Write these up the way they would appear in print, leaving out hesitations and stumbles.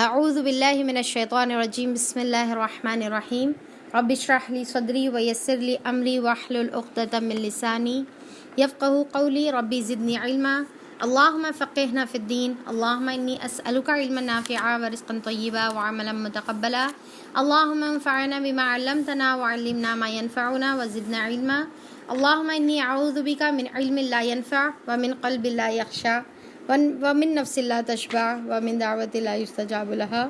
اعوذ باللہ من الشیطان الرجیم بسم اللہ الرحمن الرحیم رب اشرح لی صدری ویسر لی امری واحلل عقدۃ من لسانی یفقہوا قولی ربی زدنی علما اللہم فقہنا فی الدین اللہم انی اسألک علما نافعا ورزقا طیبا وعملا متقبلا اللہم انفعنا بما علمتنا وعلمنا ما ينفعنا وزدنا علما اللہم انی اعوذ بک من علم لا ينفع ومن قلب لا یخشع ومن نفس لا تشبع ومن دعوت لا يستجاب لها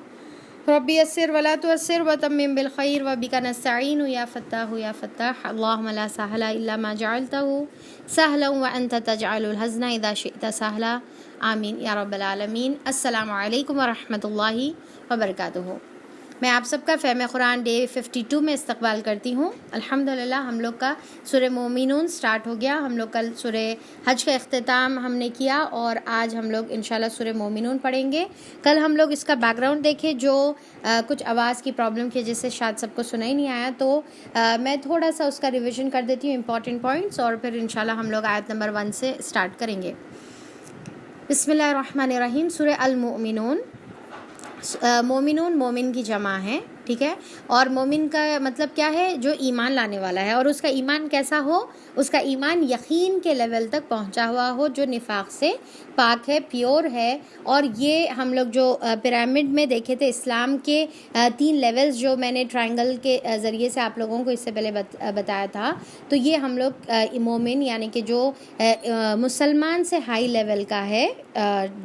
ربی یسر ولا تعسر وتمم بالخیر وبک نستعین یا فتاح یا فتاح اللہم لا سهل الا ما جعلته سهلا وانت تجعل الحزن اذا شئت سهلا آمین یا رب العالمین۔ السلام علیکم ورحمۃ اللہ وبرکاتہ۔ میں آپ سب کا فہم قرآن ڈے 52 میں استقبال کرتی ہوں۔ الحمدللہ ہم لوگ کا سورہ مومنون سٹارٹ ہو گیا۔ ہم لوگ کل سورہ حج کا اختتام ہم نے کیا اور آج ہم لوگ انشاءاللہ سورہ مومنون پڑھیں گے۔ کل ہم لوگ اس کا بیک گراؤنڈ دیکھے جو کچھ آواز کی پرابلم کی وجہ سے شاید سب کو سنا ہی نہیں آیا، تو میں تھوڑا سا اس کا ریویژن کر دیتی ہوں امپورٹنٹ پوائنٹس، اور پھر انشاءاللہ ہم لوگ آیت نمبر 1 سے سٹارٹ کریں گے۔ بسم اللہ الرحمن الرحیم۔ سورہ المؤمنون۔ مومنون مومن کی جمع ہے، ٹھیک ہے، اور مومن کا مطلب کیا ہے؟ جو ایمان لانے والا ہے، اور اس کا ایمان کیسا ہو؟ اس کا ایمان یقین کے لیول تک پہنچا ہوا ہو، جو نفاق سے پاک ہے، پیور ہے۔ اور یہ ہم لوگ جو پیرامڈ میں دیکھے تھے اسلام کے 3 لیولز جو میں نے ٹرائنگل کے ذریعے سے آپ لوگوں کو اس سے پہلے بتایا تھا، تو یہ ہم لوگ مومن یعنی کہ جو مسلمان سے ہائی لیول کا ہے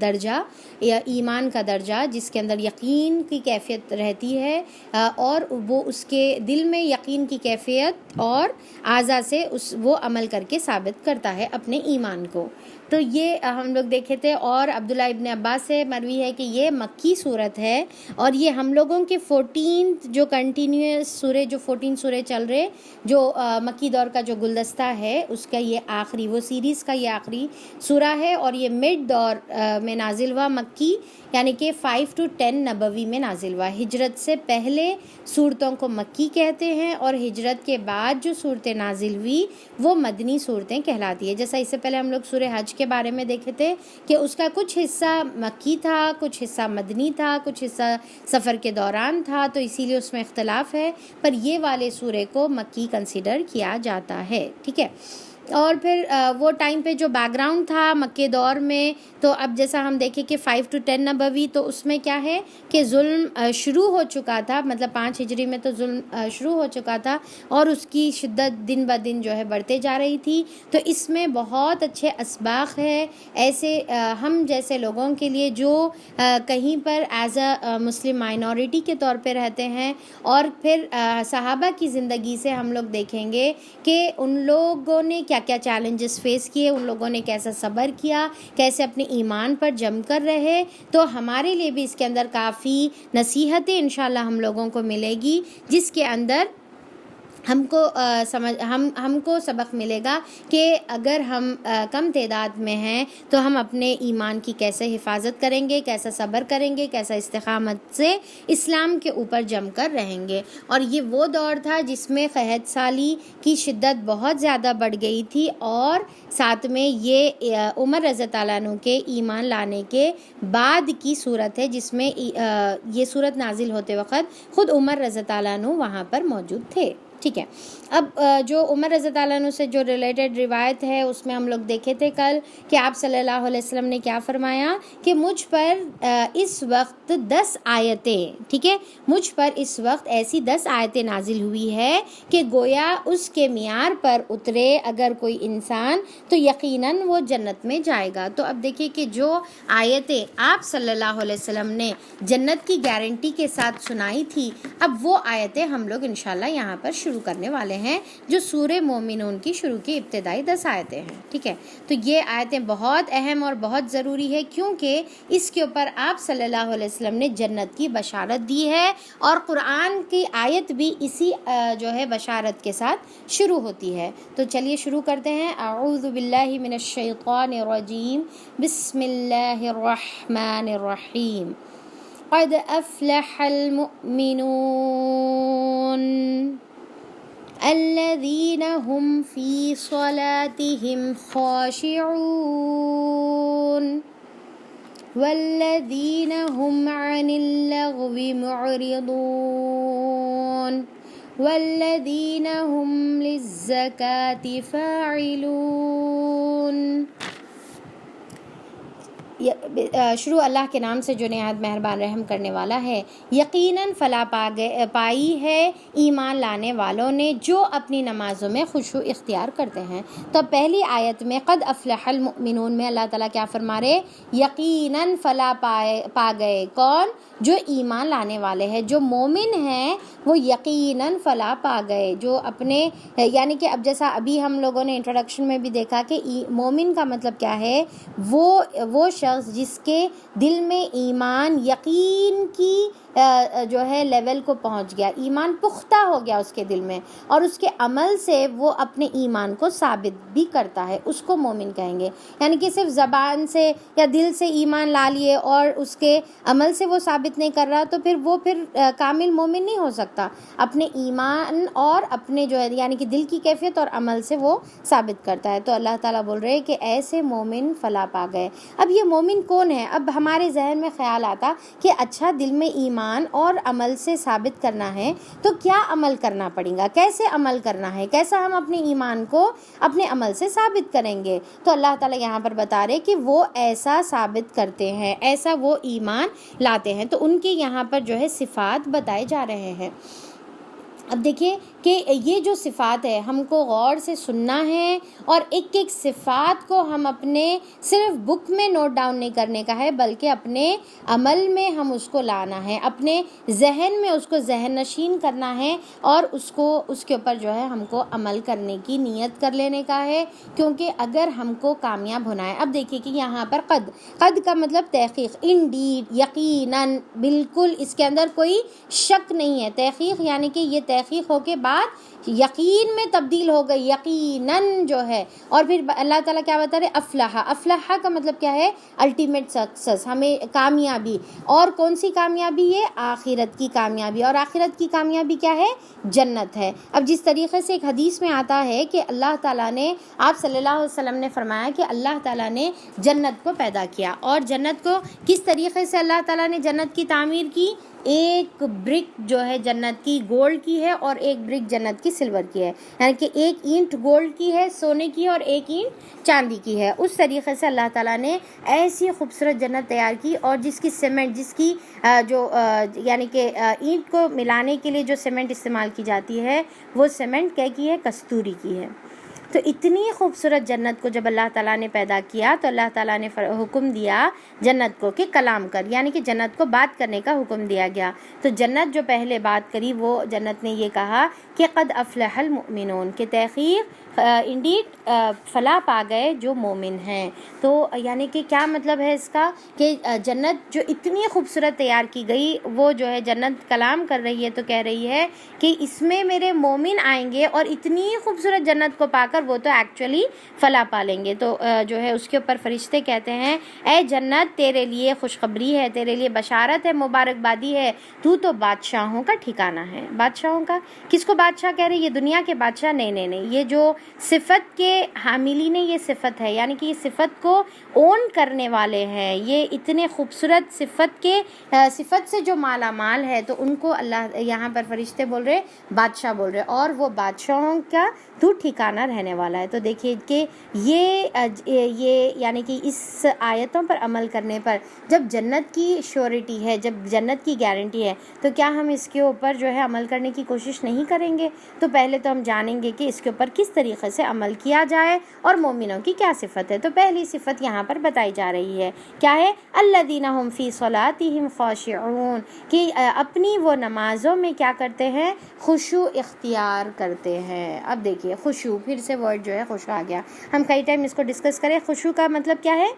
درجہ یا ایمان کا درجہ، جس کے اندر یقین کی کیفیت رہتی ہے اور وہ اس کے دل میں یقین کی کیفیت اور اعضاء سے وہ عمل کر کے ثابت کرتا ہے اپنے ایمان کو۔ تو یہ ہم لوگ دیکھے تھے، اور عبداللہ ابن عباس سے مروی ہے کہ یہ مکی صورت ہے، اور یہ ہم لوگوں کے 14 جو کنٹینیوس سورے، جو 14 سورے چل رہے، جو مکی دور کا جو گلدستہ ہے اس کا یہ آخری، وہ سیریز کا یہ آخری سورہ ہے، اور یہ مڈ دور میں نازل ہوا مکی، یعنی کہ 5 to 10 نبوی میں نازل ہوا۔ ہجرت سے پہلے صورتوں کو مکی کہتے ہیں، اور ہجرت کے بعد جو صورتیں نازل ہوئی وہ مدنی صورتیں کہلاتی ہے۔ جیسا اس سے پہلے ہم لوگ سورہ حج کے بارے میں دیکھے تھے کہ اس کا کچھ حصہ مکی تھا، کچھ حصہ مدنی تھا، کچھ حصہ سفر کے دوران تھا، تو اسی لیے اس میں اختلاف ہے، پر یہ والے سورے کو مکی کنسیڈر کیا جاتا ہے، ٹھیک ہے۔ اور پھر وہ ٹائم پہ جو بیک گراؤنڈ تھا مکے دور میں، تو اب جیسا ہم دیکھیں کہ 5 to 10 نبوی، تو اس میں کیا ہے کہ ظلم شروع ہو چکا تھا، مطلب 5 ہجری میں تو ظلم شروع ہو چکا تھا، اور اس کی شدت دن بہ دن جو ہے بڑھتے جا رہی تھی۔ تو اس میں بہت اچھے اسباق ہے ایسے ہم جیسے لوگوں کے لیے جو کہیں پر ایز اے مسلم مائنورٹی کے طور پہ رہتے ہیں، اور پھر صحابہ کی زندگی سے ہم لوگ دیکھیں گے کہ ان لوگوں نے کیا چیلنجز فیس کیے، ان لوگوں نے کیسا صبر کیا، کیسے اپنے ایمان پر جم کر رہے۔ تو ہمارے لیے بھی اس کے اندر کافی نصیحتیں انشاءاللہ ہم لوگوں کو ملے گی، جس کے اندر ہم کو سبق ملے گا کہ اگر ہم کم تعداد میں ہیں تو ہم اپنے ایمان کی کیسے حفاظت کریں گے، کیسا صبر کریں گے، کیسا استقامت سے اسلام کے اوپر جم کر رہیں گے۔ اور یہ وہ دور تھا جس میں قحط سالی کی شدت بہت زیادہ بڑھ گئی تھی، اور ساتھ میں یہ عمر رضی اللہ عنہ کے ایمان لانے کے بعد کی صورت ہے، جس میں یہ صورت نازل ہوتے وقت خود عمر رضی اللہ عنہ وہاں پر موجود تھے، ٹھیک ہے۔ اب جو عمر رضی اللہ عنہ سے جو ریلیٹڈ روایت ہے اس میں ہم لوگ دیکھے تھے کل کہ آپ صلی اللہ علیہ وسلم نے کیا فرمایا کہ مجھ پر اس وقت 10 آیتیں، ٹھیک ہے، مجھ پر اس وقت ایسی 10 آیتیں نازل ہوئی ہے کہ گویا اس کے معیار پر اترے اگر کوئی انسان تو یقیناً وہ جنت میں جائے گا۔ تو اب دیکھیے کہ جو آیتیں آپ صلی اللہ علیہ وسلم نے جنت کی گارنٹی کے ساتھ سنائی تھی، اب وہ آیتیں ہم لوگ انشاءاللہ یہاں پر شروع کرنے والے ہیں، جو سورہ مومنون کی شروع کی ابتدائی 10 آیتیں ہیں، ٹھیک ہے۔ تو یہ آیتیں بہت اہم اور بہت ضروری ہے، کیونکہ اس کے اوپر آپ صلی اللہ علیہ وسلم نے جنت کی بشارت دی ہے، اور قرآن کی آیت بھی اسی جو ہے بشارت کے ساتھ شروع ہوتی ہے۔ تو چلیے شروع کرتے ہیں۔ اعوذ باللہ من الشیطان الرجیم، بسم اللہ الرحمن الرحیم۔ قد افلح المؤمنون الذين هم في صلاتهم خاشعون والذین هم عن اللغو معرضون والذین هم للزکاة فاعلون۔ شروع اللہ کے نام سے جو نہایت مہربان رحم کرنے والا ہے۔ یقیناً فلاح پائی ہے ایمان لانے والوں نے جو اپنی نمازوں میں خشوع اختیار کرتے ہیں۔ تو پہلی آیت میں قد افلح المؤمنون میں اللہ تعالیٰ کیا فرما رہے؟ یقیناً فلاح پا گئے کون؟ جو ایمان لانے والے ہیں، جو مومن ہیں وہ یقیناً فلاح پا گئے، جو اپنے یعنی کہ اب جیسا ابھی ہم لوگوں نے انٹروڈکشن میں بھی دیکھا کہ مومن کا مطلب کیا ہے؟ وہ شخص جس کے دل میں ایمان یقین کی جو ہے لیول کو پہنچ گیا، ایمان پختہ ہو گیا اس کے دل میں، اور اس کے عمل سے وہ اپنے ایمان کو ثابت بھی کرتا ہے، اس کو مومن کہیں گے۔ یعنی کہ صرف زبان سے یا دل سے ایمان لا لیے اور اس کے عمل سے وہ ثابت نہیں کر رہا تو پھر کامل مومن نہیں ہو سکتا۔ اپنے ایمان اور اپنے جو ہے یعنی کہ دل کی کیفیت اور عمل سے وہ ثابت کرتا ہے۔ تو اللہ تعالیٰ بول رہے ہیں کہ ایسے مومن فلاح پا گئے۔ اب یہ مومن کون ہے؟ اب ہمارے ذہن میں خیال آتا کہ اچھا دل میں ایمان اور عمل سے ثابت کرنا ہے تو کیا عمل کرنا پڑے گا، کیسے عمل کرنا ہے، کیسا ہم اپنے ایمان کو اپنے عمل سے ثابت کریں گے؟ تو اللہ تعالیٰ یہاں پر بتا رہے کہ وہ ایسا ثابت کرتے ہیں، ایسا وہ ایمان لاتے ہیں۔ تو ان کے یہاں پر جو ہے صفات بتائے جا رہے ہیں۔ اب دیکھیے کہ یہ جو صفات ہے ہم کو غور سے سننا ہے، اور ایک ایک صفات کو ہم اپنے صرف بک میں نوٹ ڈاؤن نہیں کرنے کا ہے، بلکہ اپنے عمل میں ہم اس کو لانا ہے، اپنے ذہن میں اس کو ذہن نشین کرنا ہے، اور اس کے اوپر جو ہے ہم کو عمل کرنے کی نیت کر لینے کا ہے، کیونکہ اگر ہم کو کامیاب ہونا ہے۔ اب دیکھیے کہ یہاں پر قد کا مطلب تحقیق، انڈیڈ، یقیناً، بالکل اس کے اندر کوئی شک نہیں ہے۔ تحقیق یعنی کہ یہ تحقیق ہو کے بعد یقین میں تبدیل ہو گئی، یقیناً جو ہے۔ اور پھر اللہ تعالیٰ کیا بتا رہے؟ افلاح کا مطلب کیا ہے؟ الٹیمیٹ سکسیس، ہمیں کامیابی۔ اور کون سی کامیابی ہے؟ آخرت کی کامیابی۔ اور آخرت کی کامیابی کیا ہے؟ جنت ہے۔ اب جس طریقے سے ایک حدیث میں آتا ہے کہ اللہ تعالیٰ نے، آپ صلی اللہ علیہ وسلم نے فرمایا کہ اللہ تعالیٰ نے جنت کو پیدا کیا، اور جنت کو کس طریقے سے اللہ تعالیٰ نے جنت کی تعمیر کی؟ ایک برک جو ہے جنت کی گولڈ کی ہے، اور ایک برک جنت کی سلور کی ہے، یعنی کہ ایک اینٹ گولڈ کی ہے، سونے کی ہے، اور ایک اینٹ چاندی کی ہے۔ اس طریقے سے اللہ تعالیٰ نے ایسی خوبصورت جنت تیار کی، اور جس کی سیمنٹ، جس کی یعنی کہ اینٹ کو ملانے کے لیے جو سیمنٹ استعمال کی جاتی ہے وہ سیمنٹ کیا کی ہے؟ کستوری کی ہے۔ تو اتنی خوبصورت جنت کو جب اللہ تعالیٰ نے پیدا کیا تو اللہ تعالیٰ نے حکم دیا جنت کو کہ کلام کر، یعنی کہ جنت کو بات کرنے کا حکم دیا گیا۔ تو جنت جو پہلے بات کری وہ جنت نے یہ کہا کہ قد افلح المؤمنون، کہ تحقیق انڈیڈ فلاح پا گئے جو مومن ہیں۔ تو یعنی کہ کیا مطلب ہے اس کا؟ کہ جنت جو اتنی خوبصورت تیار کی گئی، وہ جو ہے جنت کلام کر رہی ہے تو کہہ رہی ہے کہ اس میں میرے مومن آئیں گے، اور اتنی خوبصورت جنت کو پا کر وہ تو ایکچولی فلاح پا لیں گے۔ تو جو ہے اس کے اوپر فرشتے کہتے ہیں اے جنت تیرے لیے خوشخبری ہے، تیرے لیے بشارت ہے، مبارکبادی ہے، تو بادشاہوں کا ٹھکانہ ہے۔ بادشاہوں کا، کس کو بادشاہ کہہ رہے؟ یہ دنیا کے بادشاہ نہیں، یہ جو صفت کے حاملین یہ صفت ہے، یعنی کہ یہ صفت کو اون کرنے والے ہیں، یہ اتنے خوبصورت صفت سے جو مالا مال ہے، تو ان کو اللہ یہاں پر فرشتے بول رہے، بادشاہ بول رہے، اور وہ بادشاہوں کا تو ٹھکانہ رہنے والا ہے۔ تو دیکھیے کہ یہ یعنی کہ اس آیتوں پر عمل کرنے پر جب جنت کی شیورٹی ہے، جب جنت کی گارنٹی ہے، تو کیا ہم اس کے اوپر جو ہے عمل کرنے کی کوشش نہیں کریں گے؟ تو پہلے تو ہم جانیں گے کہ اس کے اوپر کس طریقے سے عمل کیا جائے اور مومنوں کی کیا صفت ہے۔ تو پہلی صفت یہاں پر بتائی جا رہی ہے، کیا ہے؟ الذین هم فی صلاتہم خاشعون، کہ اپنی وہ نمازوں میں کیا کرتے ہیں؟ خشوع اختیار کرتے ہیں۔ اب دیکھیے خشوع، پھر سے ورڈ جو ہے خشوع آ گیا، ہم کئی ٹائم اس کو ڈسکس کریں۔ خشوع کا مطلب کیا ہے؟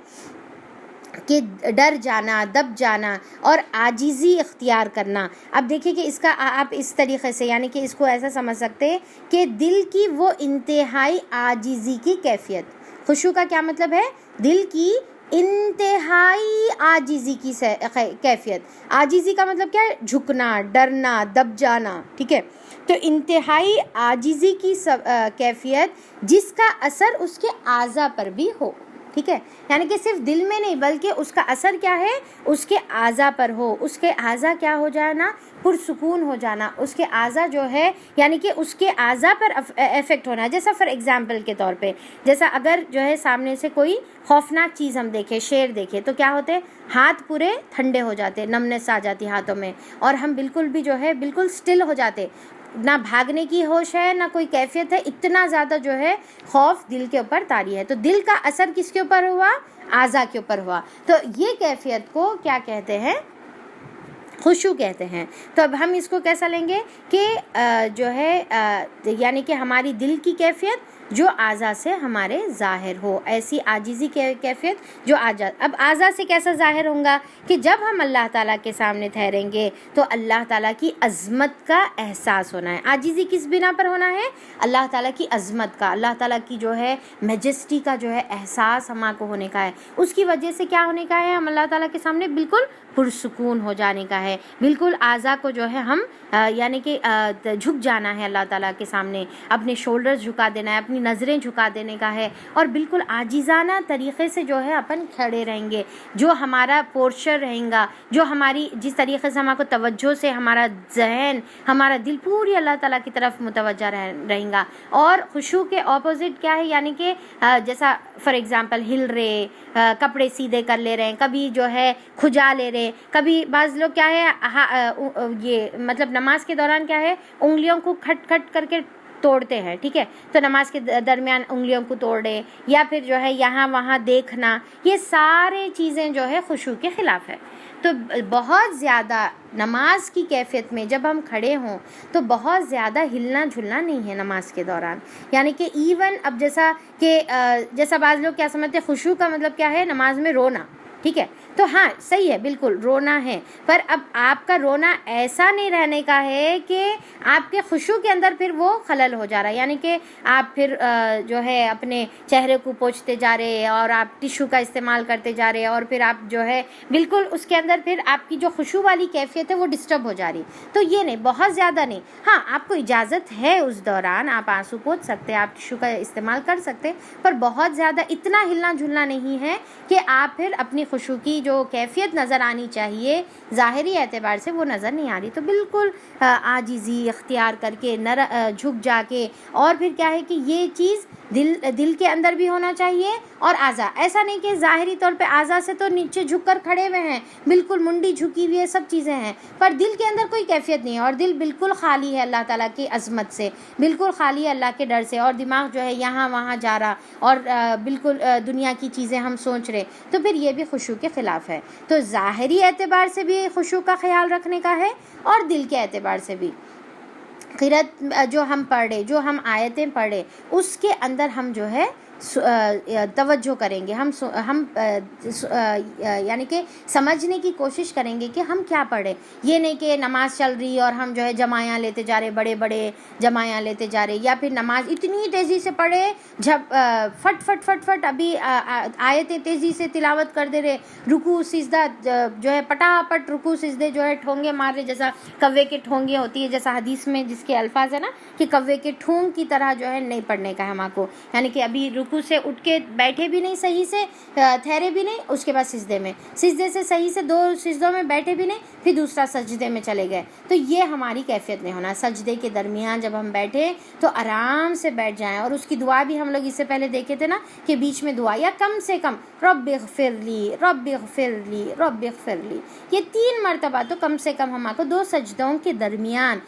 کہ ڈر جانا، دب جانا اور عاجزی اختیار کرنا۔ اب دیکھیے کہ اس کا آپ اس طریقے سے یعنی کہ اس کو ایسا سمجھ سکتے کہ دل کی وہ انتہائی عاجزی کی کیفیت۔ خشوع کا کیا مطلب ہے؟ دل کی انتہائی عاجزی کی کیفیت۔ عاجزی کا مطلب کیا ہے؟ جھکنا، ڈرنا، دب جانا، ٹھیک ہے؟ تو انتہائی عاجزی کی کیفیت جس کا اثر اس کے اعضاء پر بھی ہو، ٹھیک ہے، یعنی کہ صرف دل میں نہیں بلکہ اس کا اثر کیا ہے، اس کے اعضاء پر ہو، اس کے اعضاء کیا ہو جانا، پرسکون ہو جانا، اس کے اعضاء جو ہے یعنی کہ اس کے اعضاء پر افیکٹ ہونا. جیسا فار ایگزامپل کے طور پہ، جیسا اگر جو ہے سامنے سے کوئی خوفناک چیز ہم دیکھیں، شیر دیکھیں، تو کیا ہوتے، ہاتھ پورے ٹھنڈے ہو جاتے، نمنس آ جاتی ہاتھوں میں، اور ہم بالکل بھی جو ہے بالکل سٹل ہو جاتے، نہ بھاگنے کی ہوش ہے نہ کوئی کیفیت ہے، اتنا زیادہ جو ہے خوف دل کے اوپر طاری ہے. تو دل کا اثر کس کے اوپر ہوا، اعضاء کے اوپر ہوا. تو یہ کیفیت کو کیا کہتے ہیں، خشوع کہتے ہیں. تو اب ہم اس کو کیسا لیں گے کہ جو ہے یعنی کہ ہماری دل کی کیفیت جو اعضاء سے ہمارے ظاہر ہو، ایسی عاجزی کیفیت جو اب اعضاء سے کیسا ظاہر ہوگا کہ جب ہم اللہ تعالیٰ کے سامنے ٹھہریں گے تو اللہ تعالیٰ کی عظمت کا احساس ہونا ہے. عاجزی کس بنا پر ہونا ہے، اللہ تعالیٰ کی عظمت کا، اللہ تعالیٰ کی جو ہے میجسٹی کا جو ہے احساس ہمارے کو ہونے کا ہے. اس کی وجہ سے کیا ہونے کا ہے، ہم اللہ تعالیٰ کے سامنے بالکل پرسکون ہو جانے کا ہے، بالکل اعضاء کو جو ہے ہم یعنی کہ جھک جانا ہے اللہ تعالیٰ کے سامنے، اپنے شولڈرز جھکا دینا ہے، اپنی نظریں جھکا دینے کا ہے، اور بالکل عاجزانہ طریقے سے جو ہے اپن کھڑے رہیں گے. جو ہمارا پورچر رہیں گا، جو ہماری جس طریقے سے ہمارے کو توجہ سے ہمارا ذہن، ہمارا دل پوری اللہ تعالیٰ کی طرف متوجہ رہیں گا. اور خشوع کے اپوزٹ کیا ہے، یعنی کہ جیسا فار ایگزامپل ہل رہے، کپڑے سیدھے کر لے رہے ہیں، کبھی جو ہے کھجا لے رہے، کبھی بعض لوگ کیا ہے یہ مطلب نماز کے دوران کیا ہے انگلیوں کو کھٹ کھٹ کر کے توڑتے ہیں. ٹھیک ہے، تو نماز کے درمیان انگلیوں کو توڑے، یا پھر جو ہے یہاں وہاں دیکھنا، یہ سارے چیزیں جو ہے خشوع کے خلاف ہے. تو بہت زیادہ نماز کی کیفیت میں جب ہم کھڑے ہوں تو بہت زیادہ ہلنا جھلنا نہیں ہے نماز کے دوران. یعنی کہ ایون اب جیسا بعض لوگ کیا سمجھتے ہیں خشوع کا مطلب کیا ہے، نماز میں رونا. ٹھیک ہے، تو ہاں صحیح ہے، بالکل رونا ہے، پر اب آپ کا رونا ایسا نہیں رہنے کا ہے کہ آپ کے خشوع کے اندر پھر وہ خلل ہو جا رہا ہے. یعنی کہ آپ پھر جو ہے اپنے چہرے کو پوچھتے جا رہے اور آپ ٹشو کا استعمال کرتے جا رہے، اور پھر آپ جو ہے بالکل اس کے اندر پھر آپ کی جو خشوع والی کیفیت ہے وہ ڈسٹرب ہو جا رہی. تو یہ نہیں، بہت زیادہ نہیں. ہاں آپ کو اجازت ہے اس دوران آپ آنسو پوچھ سکتے، آپ ٹشو کا استعمال کر سکتے، پر بہت زیادہ اتنا ہلنا جھلنا نہیں ہے کہ آپ پھر اپنی خشوع کی جو کیفیت نظر آنی چاہیے ظاہری اعتبار سے وہ نظر نہیں آ رہی. تو بالکل عاجزی اختیار کر کے جھک جا کے، اور پھر کیا ہے کہ یہ چیز دل کے اندر بھی ہونا چاہیے، اور اعضاء ایسا نہیں کہ ظاہری طور پہ اعضاء سے تو نیچے جھک کر کھڑے ہوئے ہیں، بالکل منڈی جھکی ہوئی ہے، سب چیزیں ہیں، پر دل کے اندر کوئی کیفیت نہیں ہے، اور دل بالکل خالی ہے اللہ تعالیٰ کی عظمت سے، بالکل خالی ہے اللہ کے ڈر سے، اور دماغ جو ہے یہاں وہاں جا رہا، اور بالکل دنیا کی چیزیں ہم سوچ رہے. تو پھر یہ بھی خشوع کے خلاف ہے. تو ظاہری اعتبار سے بھی خشوع کا خیال رکھنے کا ہے، اور دل کے اعتبار سے بھی. قرأت جو ہم پڑھ رہے، جو ہم آیتیں پڑھ رہے، اس کے اندر ہم جو ہے توجہ کریں گے، ہم یعنی کہ سمجھنے کی کوشش کریں گے کہ ہم کیا پڑھیں. یہ نہیں کہ نماز چل رہی اور ہم جو ہے جماعیاں لیتے جا رہے، بڑے بڑے جماعیاں لیتے جا رہے، یا پھر نماز اتنی تیزی سے پڑھے جب فٹ فٹ فٹ فٹ ابھی آیتیں تیزی سے تلاوت کر دے رہے، رکوع سجدہ جو ہے پٹاپٹ رکوع سجدے جو ہے ٹھونگے مار رہے، جیسا کوے کے ٹھونگے ہوتی ہے، جیسا حدیث میں جس کے الفاظ ہے نا کہ کوے کے ٹھونگ کی طرح جو ہے نہیں پڑھنے کا ہے ہمارے کو. یعنی کہ ابھی رکوع سے اٹھ کے بیٹھے بھی نہیں صحیح سے، ٹھہرے بھی نہیں، اس کے بعد سجدے سے صحیح سے 2 سجدوں میں بیٹھے بھی نہیں، پھر دوسرا سجدے میں چلے گئے. تو یہ ہماری کیفیت نہیں ہونا. سجدے کے درمیان جب ہم بیٹھے تو آرام سے بیٹھ جائیں، اور اس کی دعا بھی ہم لوگ اس سے پہلے دیکھے تھے نا کہ بیچ میں دعا، یا کم سے کم رب اغفر لی رب اغفر لی رب اغفر لی، یہ 3 مرتبہ تو کم سے کم ہمارے کو 2 سجدوں کے درمیان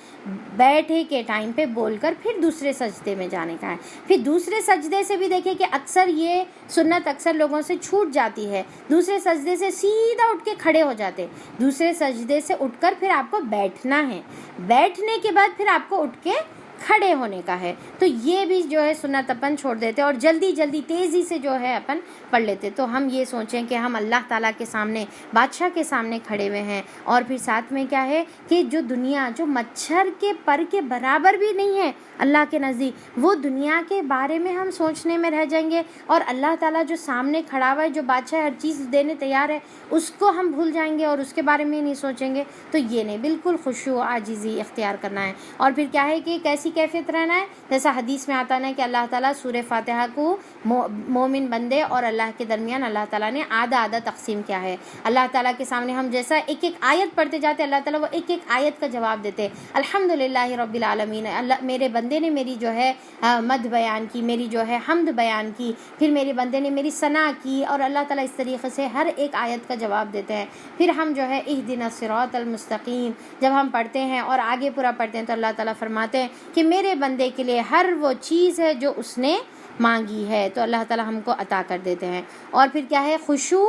بیٹھے کے ٹائم پہ بول کر پھر دوسرے سجدے میں جانے کا ہے. پھر دوسرے سجدے سے بھی دیکھیں کہ اکثر یہ سنت اکثر لوگوں سے چھوٹ جاتی ہے، دوسرے سجدے سے سیدھا اٹھ کے کھڑے ہو جاتے. دوسرے سجدے سے اٹھ کر پھر آپ کو بیٹھنا ہے، بیٹھنے کے بعد پھر آپ کو اٹھ کے کھڑے ہونے کا ہے. تو یہ بھی جو ہے سنت اپن چھوڑ دیتے، اور جلدی جلدی تیزی سے جو ہے اپن پڑھ لیتے. تو ہم یہ سوچیں کہ ہم اللہ تعالیٰ کے سامنے، بادشاہ کے سامنے کھڑے ہوئے ہیں، اور پھر ساتھ میں کیا ہے کہ جو دنیا جو مچھر کے پر کے برابر بھی نہیں ہے اللہ کے نزدیک، وہ دنیا کے بارے میں ہم سوچنے میں رہ جائیں گے، اور اللہ تعالیٰ جو سامنے کھڑا ہوا ہے، جو بادشاہ ہر چیز دینے تیار ہے، اس کو ہم بھول جائیں گے اور اس کے بارے میں نہیں سوچیں گے. تو یہ نہیں، بالکل خشوع عاجزی اختیار کرنا ہے. اور پھر کیا ہے کہ کیسی کیفیت رہنا ہے، جیسا حدیث میں آتا ہے کہ اللہ تعالیٰ سورہ فاتحہ کو مومن بندے اور اللہ کے درمیان اللہ تعالیٰ نے آدھا آدھا تقسیم کیا ہے. اللہ تعالیٰ کے سامنے ہم جیسا ایک ایک آیت پڑھتے جاتے اللہ تعالیٰ وہ ایک ایک آیت کا جواب دیتے. الحمدللہ رب العالمین، اللہ میرے بندے نے میری جو ہے مدح بیان کی، میری جو ہے حمد بیان کی، پھر میرے بندے نے میری ثنا کی، اور اللہ تعالیٰ اس طریقے سے ہر ایک آیت کا جواب دیتے ہیں. پھر ہم جو ہے اہدنا الصراط المستقیم جب ہم پڑھتے ہیں اور آگے پورا پڑھتے ہیں تو اللہ تعالیٰ فرماتے ہیں کہ میرے بندے کے لیے ہر وہ چیز ہے جو اس نے مانگی ہے تو اللہ تعالیٰ ہم کو عطا کر دیتے ہیں. اور پھر کیا ہے، خشوع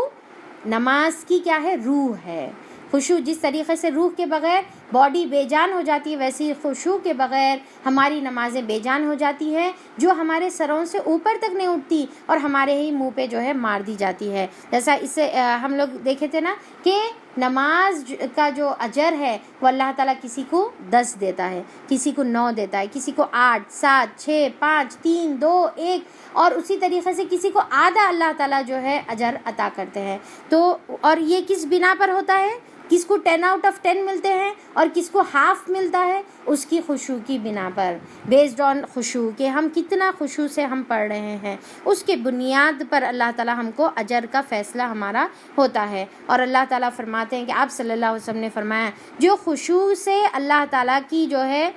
نماز کی کیا ہے، روح ہے. خشوع جس طریقے سے روح کے بغیر باڈی بے جان ہو جاتی ہے، ویسی خشوع کے بغیر ہماری نمازیں بے جان ہو جاتی ہے، جو ہمارے سروں سے اوپر تک نہیں اٹھتی اور ہمارے ہی منہ پہ جو ہے مار دی جاتی ہے. جیسا اس سے ہم لوگ دیکھے تھے نا کہ نماز کا جو اجر ہے وہ اللہ تعالیٰ کسی کو 10 دیتا ہے، کسی کو 9 دیتا ہے، کسی کو 8 7 6 5 3 2 1، اور اسی طریقے سے کسی کو آدھا اللہ تعالیٰ جو ہے اجر عطا کرتے ہیں. تو اور یہ کس بنا پر ہوتا ہے، کس کو 10 out of 10 ملتے ہیں اور کس کو ہاف ملتا ہے، اس کی خشوع کی بنا پر، بیسڈ آن خشوع کہ ہم کتنا خشوع سے ہم پڑھ رہے ہیں، اس کے بنیاد پر اللہ تعالیٰ ہم کو اجر کا فیصلہ ہمارا ہوتا ہے. اور اللہ تعالیٰ فرماتے ہیں کہ آپ صلی اللہ علیہ وسلم نے فرمایا جو خشوع سے اللہ تعالیٰ کی جو ہے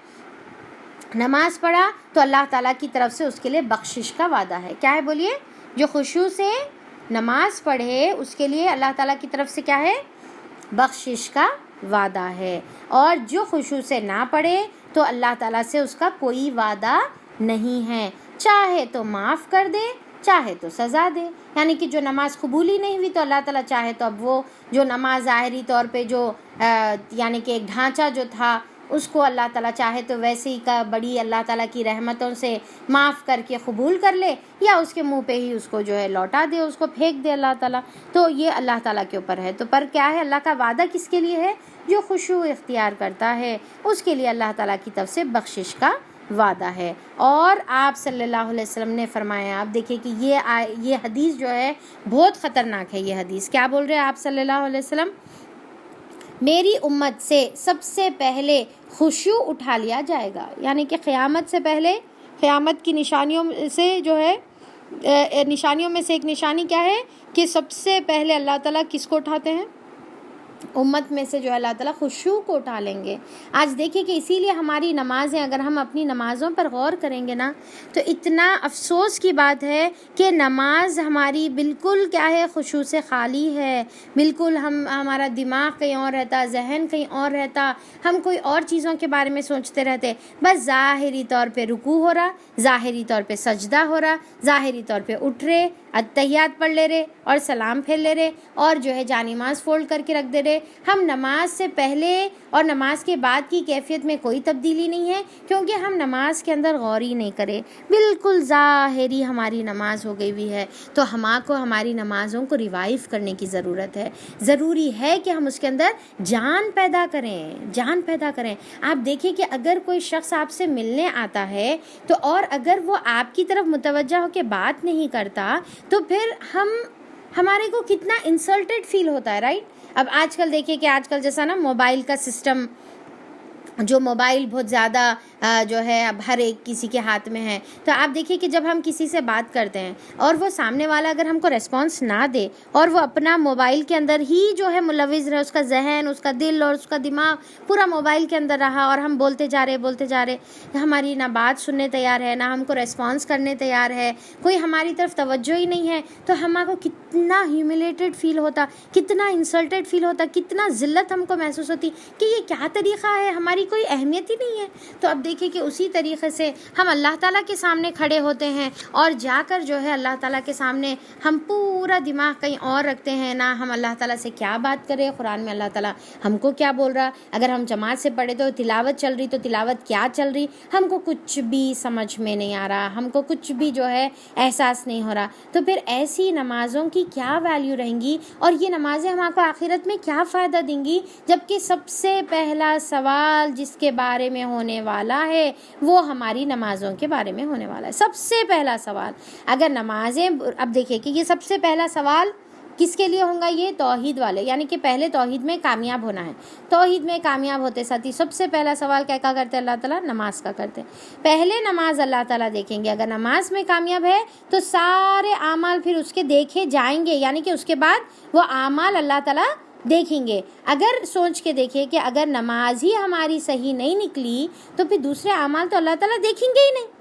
نماز پڑھا تو اللہ تعالیٰ کی طرف سے اس کے لیے بخشش کا وعدہ ہے. کیا ہے بولیے؟ جو خشوع سے نماز پڑھے اس کے لیے اللہ تعالیٰ کی طرف سے کیا ہے، بخشش کا وعدہ ہے. اور جو خشوع سے نہ پڑھے تو اللہ تعالیٰ سے اس کا کوئی وعدہ نہیں ہے، چاہے تو معاف کر دے چاہے تو سزا دے. یعنی کہ جو نماز قبول ہی نہیں ہوئی تو اللہ تعالیٰ چاہے تو اب وہ جو نماز ظاہری طور پہ جو یعنی کہ ایک ڈھانچہ جو تھا اس کو اللہ تعالیٰ چاہے تو ویسے ہی کا بڑی اللہ تعالیٰ کی رحمتوں سے معاف کر کے قبول کر لے، یا اس کے منہ پہ ہی اس کو جو ہے لوٹا دے، اس کو پھینک دے اللہ تعالیٰ. تو یہ اللہ تعالیٰ کے اوپر ہے. تو پر کیا ہے، اللہ کا وعدہ کس کے لیے ہے، جو خشوع اختیار کرتا ہے اس کے لیے اللہ تعالیٰ کی طرف سے بخشش کا وعدہ ہے. اور آپ صلی اللہ علیہ وسلم نے فرمایا، آپ دیکھیں کہ یہ حدیث جو ہے بہت خطرناک ہے. یہ حدیث کیا بول رہے ہیں آپ صلی اللہ علیہ وسلم، میری امت سے سب سے پہلے خشوع اٹھا لیا جائے گا. یعنی کہ قیامت سے پہلے، قیامت کی نشانیوں سے جو ہے نشانیوں میں سے ایک نشانی کیا ہے کہ سب سے پہلے اللہ تعالیٰ کس کو اٹھاتے ہیں، امت میں سے جو ہے اللہ تعالیٰ خشوع کو اٹھا لیں گے. آج دیکھیں کہ اسی لیے ہماری نمازیں، اگر ہم اپنی نمازوں پر غور کریں گے نا تو اتنا افسوس کی بات ہے کہ نماز ہماری بالکل کیا ہے، خشوع سے خالی ہے. بالکل ہمارا دماغ کہیں اور رہتا، ذہن کہیں اور رہتا، ہم کوئی اور چیزوں کے بارے میں سوچتے رہتے. بس ظاہری طور پہ رکوع ہو رہا، ظاہری طور پہ سجدہ ہو رہا، ظاہری طور پہ اٹھ رہے، اتحیات پڑھ لے رہے اور سلام پھیر لے رہے اور جو ہے جانماز فولڈ کر کے رکھ دے رہے. ہم نماز سے پہلے اور نماز کے بعد کی کیفیت میں کوئی تبدیلی نہیں ہے، کیونکہ ہم نماز کے اندر غور ہی نہیں کرے، بالکل ظاہری ہماری نماز ہو گئی ہوئی ہے. تو ہماری نمازوں کو ریوائیو کرنے کی ضرورت ہے. ضروری ہے کہ ہم اس کے اندر جان پیدا کریں. آپ دیکھیں کہ اگر کوئی شخص آپ سے ملنے آتا ہے تو اور اگر وہ آپ کی طرف متوجہ ہو کے بات نہیں کرتا تو پھر ہمارے کو کتنا انسلٹڈ فیل ہوتا ہے، رائٹ؟ اب آج کل دیکھیے کہ آج کل جیسا نا موبائل کا سسٹم، جو موبائل بہت زیادہ جو ہے اب ہر ایک کسی کے ہاتھ میں ہے. تو آپ دیکھیے کہ جب ہم کسی سے بات کرتے ہیں اور وہ سامنے والا اگر ہم کو ریسپانس نہ دے اور وہ اپنا موبائل کے اندر ہی جو ہے ملوث رہے، اس کا ذہن، اس کا دل اور اس کا دماغ پورا موبائل کے اندر رہا اور ہم بولتے جا رہے، ہماری نہ بات سننے تیار ہے، نہ ہم کو ریسپانس کرنے تیار ہے، کوئی ہماری طرف توجہ ہی نہیں ہے، تو ہمارے کو کتنا ہیوملیٹڈ فیل ہوتا، کتنا انسلٹڈ فیل ہوتا، کتنا ذلت ہم کو محسوس ہوتی کہ یہ کیا طریقہ ہے، ہماری کوئی اہمیت ہی نہیں ہے. تو اب دیکھیں کہ اسی طریقے سے ہم اللہ تعالیٰ کے سامنے کھڑے ہوتے ہیں اور جا کر جو ہے اللہ تعالیٰ کے سامنے ہم پورا دماغ کہیں اور رکھتے ہیں، نہ ہم اللہ تعالیٰ سے کیا بات کریں، قرآن میں اللہ تعالیٰ ہم کو کیا بول رہا، اگر ہم جماعت سے پڑھے تو تلاوت چل رہی تو تلاوت کیا چل رہی، ہم کو کچھ بھی سمجھ میں نہیں آ رہا، ہم کو کچھ بھی جو ہے احساس نہیں ہو رہا. تو پھر ایسی نمازوں کی کیا ویلیو رہیں گی اور یہ نمازیں ہم کو آخرت میں کیا فائدہ دیں گی، جبکہ سب سے پہلا سوال جس کے بارے میں ہونے والا ہے وہ ہماری نمازوں کے بارے میں ہونے والا ہے. سب سے پہلا سوال اگر نمازیں، اب دیکھیں کہ یہ سب سے پہلا سوال کس کے لیے ہوں گا یہ؟ توحید والے، یعنی کہ پہلے توحید میں کامیاب ہونا ہے۔ توحید میں کامیاب ہوتے ساتھ ہی سب سے پہلا سوال کیا کرتے اللہ تعالیٰ؟ نماز کا کرتے۔ پہلے نماز اللہ تعالیٰ دیکھیں گے، اگر نماز میں کامیاب ہے تو سارے اعمال پھر اس کے دیکھے جائیں گے، یعنی کہ اس کے بعد وہ اعمال اللہ تعالیٰ دیکھیں گے۔ اگر سوچ کے دیکھیں کہ اگر نماز ہی ہماری صحیح نہیں نکلی تو پھر دوسرے اعمال تو اللہ تعالیٰ دیکھیں گے ہی نہیں۔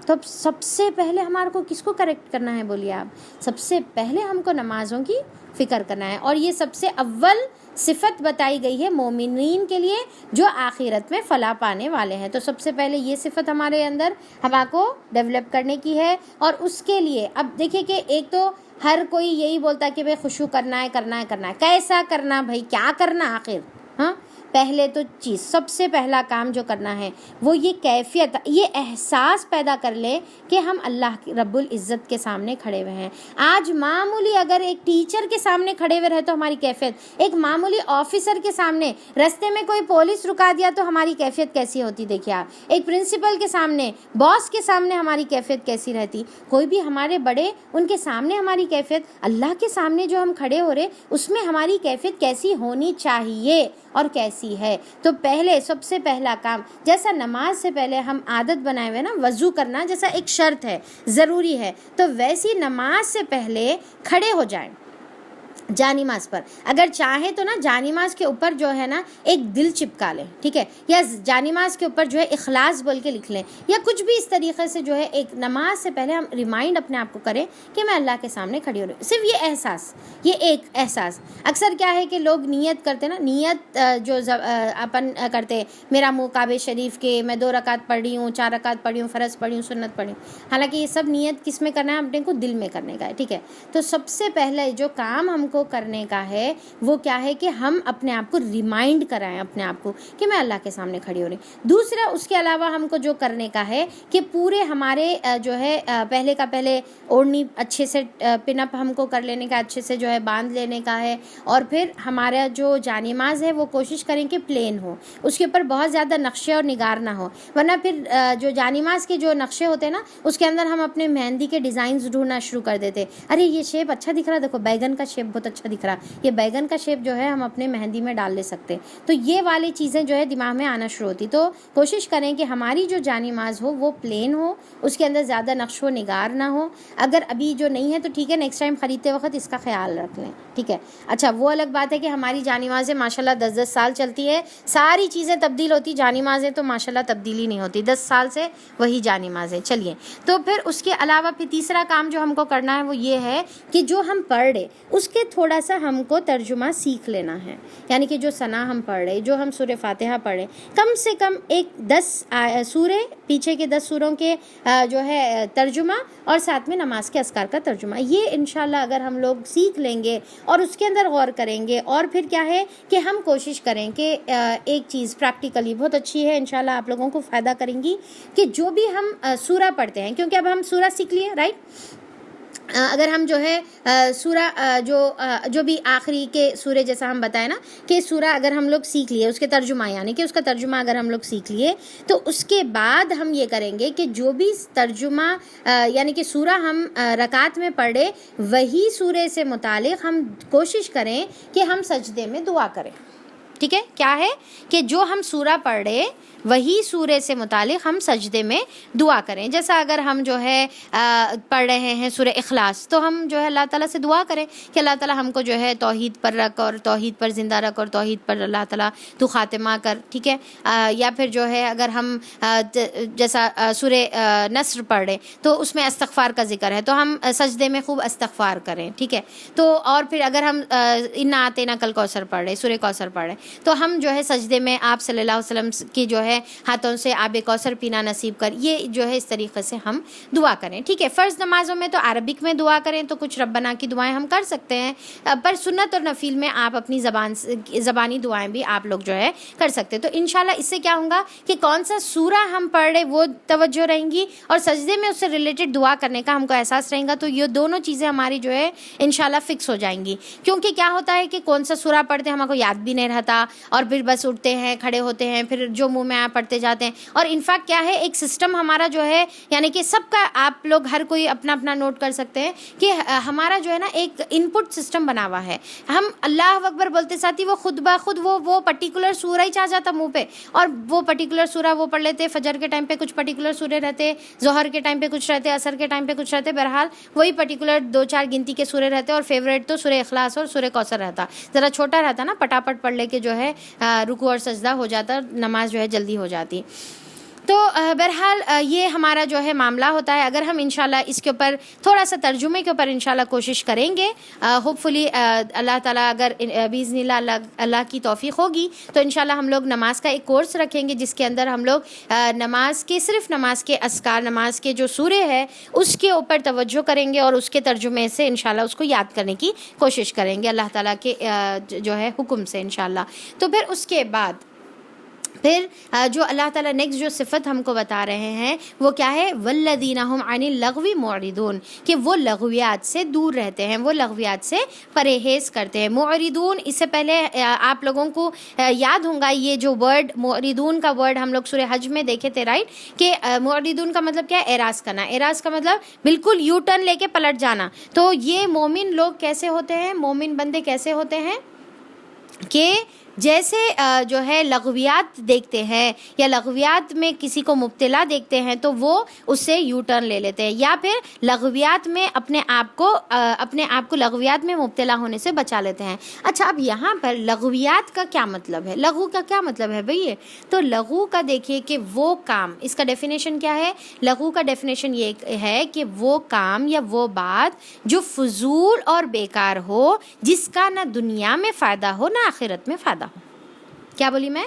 تو سب سے پہلے ہمارے کو کس کو کریکٹ کرنا ہے بولیے آپ؟ سب سے پہلے ہم کو نمازوں کی فکر کرنا ہے، اور یہ سب سے اول صفت بتائی گئی ہے مومنین کے لیے جو آخرت میں فلاح پانے والے ہیں۔ تو سب سے پہلے یہ صفت ہمارے اندر ہمارے کو ڈیولپ کرنے کی ہے، اور اس کے لیے اب دیکھیں کہ ایک تو ہر کوئی یہی بولتا ہے کہ بھائی خشوع کرنا ہے کرنا ہے کرنا ہے، کیسا کرنا بھائی، کیا کرنا آخر؟ ہاں، پہلے تو چیز سب سے پہلا کام جو کرنا ہے وہ یہ کیفیت، یہ احساس پیدا کر لے کہ ہم اللہ رب العزت کے سامنے کھڑے ہوئے ہیں۔ آج معمولی اگر ایک ٹیچر کے سامنے کھڑے ہوئے رہے تو ہماری کیفیت، ایک معمولی آفیسر کے سامنے رستے میں کوئی پولیس رکا دیا تو ہماری کیفیت کیسی ہوتی دیکھیے آپ، ایک پرنسپل کے سامنے، باس کے سامنے ہماری کیفیت کیسی رہتی، کوئی بھی ہمارے بڑے ان کے سامنے ہماری کیفیت، اللہ کے سامنے جو ہم کھڑے ہو رہے اس میں ہماری کیفیت کیسی ہونی چاہیے اور کیسی ہے۔ تو پہلے سب سے پہلا کام، جیسا نماز سے پہلے ہم عادت بنائے ہوئے نا وضو کرنا جیسا ایک شرط ہے، ضروری ہے، تو ویسی نماز سے پہلے کھڑے ہو جائیں جانماز پر۔ اگر چاہیں تو نا جانماز کے اوپر جو ہے نا ایک دل چپکا لیں، ٹھیک ہے، یا جانماز کے اوپر جو ہے اخلاص بول کے لکھ لیں، یا کچھ بھی اس طریقے سے جو ہے ایک نماز سے پہلے ہم ریمائنڈ اپنے آپ کو کریں کہ میں اللہ کے سامنے کھڑی ہو رہی ہوں۔ صرف یہ احساس، یہ ایک احساس۔ اکثر کیا ہے کہ لوگ نیت کرتے نا، نیت جو اپن کرتے میرا منہ کعبہ شریف کے، میں 2 رکعت پڑھ رہی ہوں، 4 رکعت پڑھی ہوں، فرض پڑھی ہوں، سنت پڑھی ہوں، حالانکہ یہ سب نیت کس میں کرنا ہے؟ اپنے کو دل میں کرنے کا ہے، ٹھیک ہے۔ تو سب سے پہلے جو کام ہم کو کرنے کا ہے وہ کیا ہے کہ ہم اپنے آپ کو ریمائنڈ کرائیں اپنے آپ کو کہ میں اللہ کے سامنے کھڑی ہو رہی ہوں۔ دوسرا اس کے علاوہ ہم کو جو کرنے کا ہے کہ پورے ہمارے جو ہے پہلے کا پہلے اوڑھنی اچھے سے پن اپ ہم کو کر لینے کا، اچھے سے جو ہے باندھ لینے کا ہے، اور پھر ہمارا جو جانماز ہے وہ کوشش کریں کہ پلین ہو، اس کے اوپر بہت زیادہ نقشے اور نگار نہ ہو، ورنہ پھر جو جانماز کے جو نقشے ہوتے ہیں نا اس کے اندر ہم اپنے مہندی کے ڈیزائنز ڈھونڈنا شروع کر دیتے، ارے یہ شیپ اچھا دکھ رہا، دیکھو بیگن کا شیپ بہت اچھا دکھ رہا، یہ بیگن کا شیپ جو ہے ہم اپنے مہندی میں ڈال لے سکتے، تو یہ والی چیزیں جو ہے دماغ میں آنا شروع ہوتی۔ تو کوشش کریں کہ ہماری جو جانماز ہو وہ پلین ہو، اس کے اندر زیادہ نقش و نگار نہ ہو۔ اگر ابھی جو نہیں ہے تو ٹھیک ہے، نیکسٹ ٹائم خریدتے وقت اس کا خیال رکھ لیں، ٹھیک ہے۔ اچھا، وہ الگ بات ہے کہ ہماری جانمازیں ماشاءاللہ 10-10 سال چلتی ہے، ساری چیزیں تبدیل ہوتی، جانمازیں تو ماشاءاللہ تبدیلی نہیں ہوتی، 10 سال سے وہی جانمازیں۔ چلیے، تو پھر اس کے علاوہ پھر تیسرا کام جو ہم کو کرنا ہے وہ یہ ہے کہ جو ہم پڑھ رہے اس کے تھوڑا سا ہم کو ترجمہ سیکھ لینا ہے، یعنی کہ جو ثنا ہم پڑھ رہے، جو ہم سورہ فاتحہ پڑھ رہے، کم سے کم ایک 10 سورے پیچھے کے 10 سوروں کے جو ہے ترجمہ، اور ساتھ میں نماز کے اذکار کا ترجمہ، یہ انشاءاللہ اگر ہم لوگ سیکھ لیں گے اور اس کے اندر غور کریں گے، اور پھر کیا ہے کہ ہم کوشش کریں کہ ایک چیز پریکٹیکلی بہت اچھی ہے، انشاءاللہ آپ لوگوں کو فائدہ کریں گی، کہ جو بھی ہم سورہ پڑھتے ہیں، کیونکہ اب ہم سورہ سیکھ لیے، رائٹ، اگر ہم جو ہے سورہ جو بھی آخری کے سورے جیسا ہم بتائیں نا کہ سورہ اگر ہم لوگ سیکھ لیے اس کے ترجمہ، یعنی کہ اس کا ترجمہ اگر ہم لوگ سیکھ لیے تو اس کے بعد ہم یہ کریں گے کہ جو بھی ترجمہ یعنی کہ سورہ ہم رکعت میں پڑھے وہی سورے سے متعلق ہم کوشش کریں کہ ہم سجدے میں دعا کریں، ٹھیک ہے۔ کیا ہے کہ جو ہم سورہ پڑھ رہے وہی سورے سے متعلق ہم سجدے میں دعا کریں، جیسا اگر ہم جو ہے پڑھ رہے ہیں سورہ اخلاص تو ہم جو ہے اللہ تعالیٰ سے دعا کریں کہ اللہ تعالیٰ ہم کو جو ہے توحید پر رکھ اور توحید پر زندہ رکھ اور توحید پر اللہ تعالیٰ تو خاتمہ کر، ٹھیک ہے۔ یا پھر جو ہے اگر ہم جیسا سورہ نصر پڑھ رہے تو اس میں استغفار کا ذکر ہے تو ہم سجدے میں خوب استغفار کریں، ٹھیک ہے۔ تو اور پھر اگر ہم انا اعطیناک الکوثر پڑھ رہے، سورہ کوثر پڑھ رہے، تو ہم جو ہے سجدے میں آپ صلی اللہ علیہ وسلم کی جو ہے ہاتھوں سے آب کوثر پینا نصیب کر، یہ جو ہے اس طریقے سے ہم دعا کریں، ٹھیک ہے۔ فرض نمازوں میں تو عربک میں دعا کریں تو کچھ ربنا کی دعائیں ہم کر سکتے ہیں، پر سنت اور نفل میں آپ اپنی زبانی دعائیں بھی آپ لوگ جو ہے کر سکتے ہیں۔ تو انشاءاللہ اس سے کیا ہوگا کہ کون سا سورہ ہم پڑھ رہے وہ توجہ رہیں گی، اور سجدے میں اس سے ریلیٹڈ دعا کرنے کا ہم کو احساس رہے گا، تو یہ دونوں چیزیں ہماری جو ہے انشاءاللہ فکس ہو جائیں گی۔ کیونکہ کیا ہوتا ہے کہ کون سا سورہ پڑھتے ہم کو یاد بھی نہیں رہتا، پتہ, اور پھر بس اٹھتے ہیں, کھڑے ہوتے ہیں, پھر جو منہ میں آپ پڑھتے جاتے ہیں. اور انفیکٹ کیا ہے, ایک سسٹم ہمارا جو ہے, یعنی کہ سب کا آپ لوگ ہر کوئی اپنا اپنا نوٹ کر سکتے ہیں کہ ہمارا جو ہے نا ایک ان پٹ سسٹم بنا ہوا ہے. ہم اللہ اکبر بولتے ساتھ ہی وہ خود بخود وہ پرٹیکولر سورہ ہی چاہ جاتا منہ پہ, اور وہ پرٹیکولر سورہ وہ پڑھ لیتے. فجر کے ٹائم پہ کچھ پرٹیکولر سورے رہتے, ظہر کے ٹائم پہ کچھ رہتے, عصر کے ٹائم پہ کچھ رہتے. بہرحال وہی پرٹیکولر 2-4 گنتی کے سورے رہتے, اور فیوریٹ تو سورہ اخلاص اور سورہ کوثر رہتا. ذرا چھوٹا رہتا نا, پٹاپٹ پڑھ لے کے جو ہے رکوع اور سجدہ ہو جاتا, نماز جو ہے جلدی ہو جاتی. تو بہرحال یہ ہمارا جو ہے معاملہ ہوتا ہے. اگر ہم انشاءاللہ اس کے اوپر تھوڑا سا ترجمے کے اوپر انشاءاللہ کوشش کریں گے, ہوپ فلی اللہ تعالیٰ اگر باذن اللہ کی توفیق ہوگی تو انشاءاللہ ہم لوگ نماز کا ایک کورس رکھیں گے, جس کے اندر ہم لوگ صرف نماز کے اذکار, نماز کے جو سورے ہے اس کے اوپر توجہ کریں گے, اور اس کے ترجمے سے انشاءاللہ اس کو یاد کرنے کی کوشش کریں گے اللہ تعالیٰ کے جو ہے حکم سے انشاءاللہ. تو پھر اس کے بعد پھر جو اللہ تعالیٰ نیکسٹ جو صفت ہم کو بتا رہے ہیں وہ کیا ہے, والذین هم عن اللغو معرضون, کہ وہ لغویات سے دور رہتے ہیں, وہ لغویات سے پرہیز کرتے ہیں. معرضون, اس سے پہلے آپ لوگوں کو یاد ہوگا یہ جو ورڈ معرضون کا ورڈ ہم لوگ سورہ حج میں دیکھے تھے, رائٹ, کہ معرضون کا مطلب کیا ہے, اعراض کرنا. اعراض کا مطلب بالکل یو ٹرن لے کے پلٹ جانا. تو یہ مومن لوگ کیسے ہوتے ہیں, مومن بندے کیسے ہوتے ہیں کہ جیسے جو ہے لغویات دیکھتے ہیں یا لغویات میں کسی کو مبتلا دیکھتے ہیں تو وہ اس سے یو ٹرن لے لیتے ہیں, یا پھر لغویات میں اپنے آپ کو لغویات میں مبتلا ہونے سے بچا لیتے ہیں. اچھا, اب یہاں پر لغویات کا کیا مطلب ہے, لغو کا کیا مطلب ہے بھئی؟ تو لغو کا دیکھیے کہ وہ کام, اس کا ڈیفینیشن کیا ہے, لغو کا ڈیفینیشن یہ ہے کہ وہ کام یا وہ بات جو فضول اور بیکار ہو, جس کا نہ دنیا میں فائدہ ہو نہ آخرت میں فائدہ. کیا بولی میں؟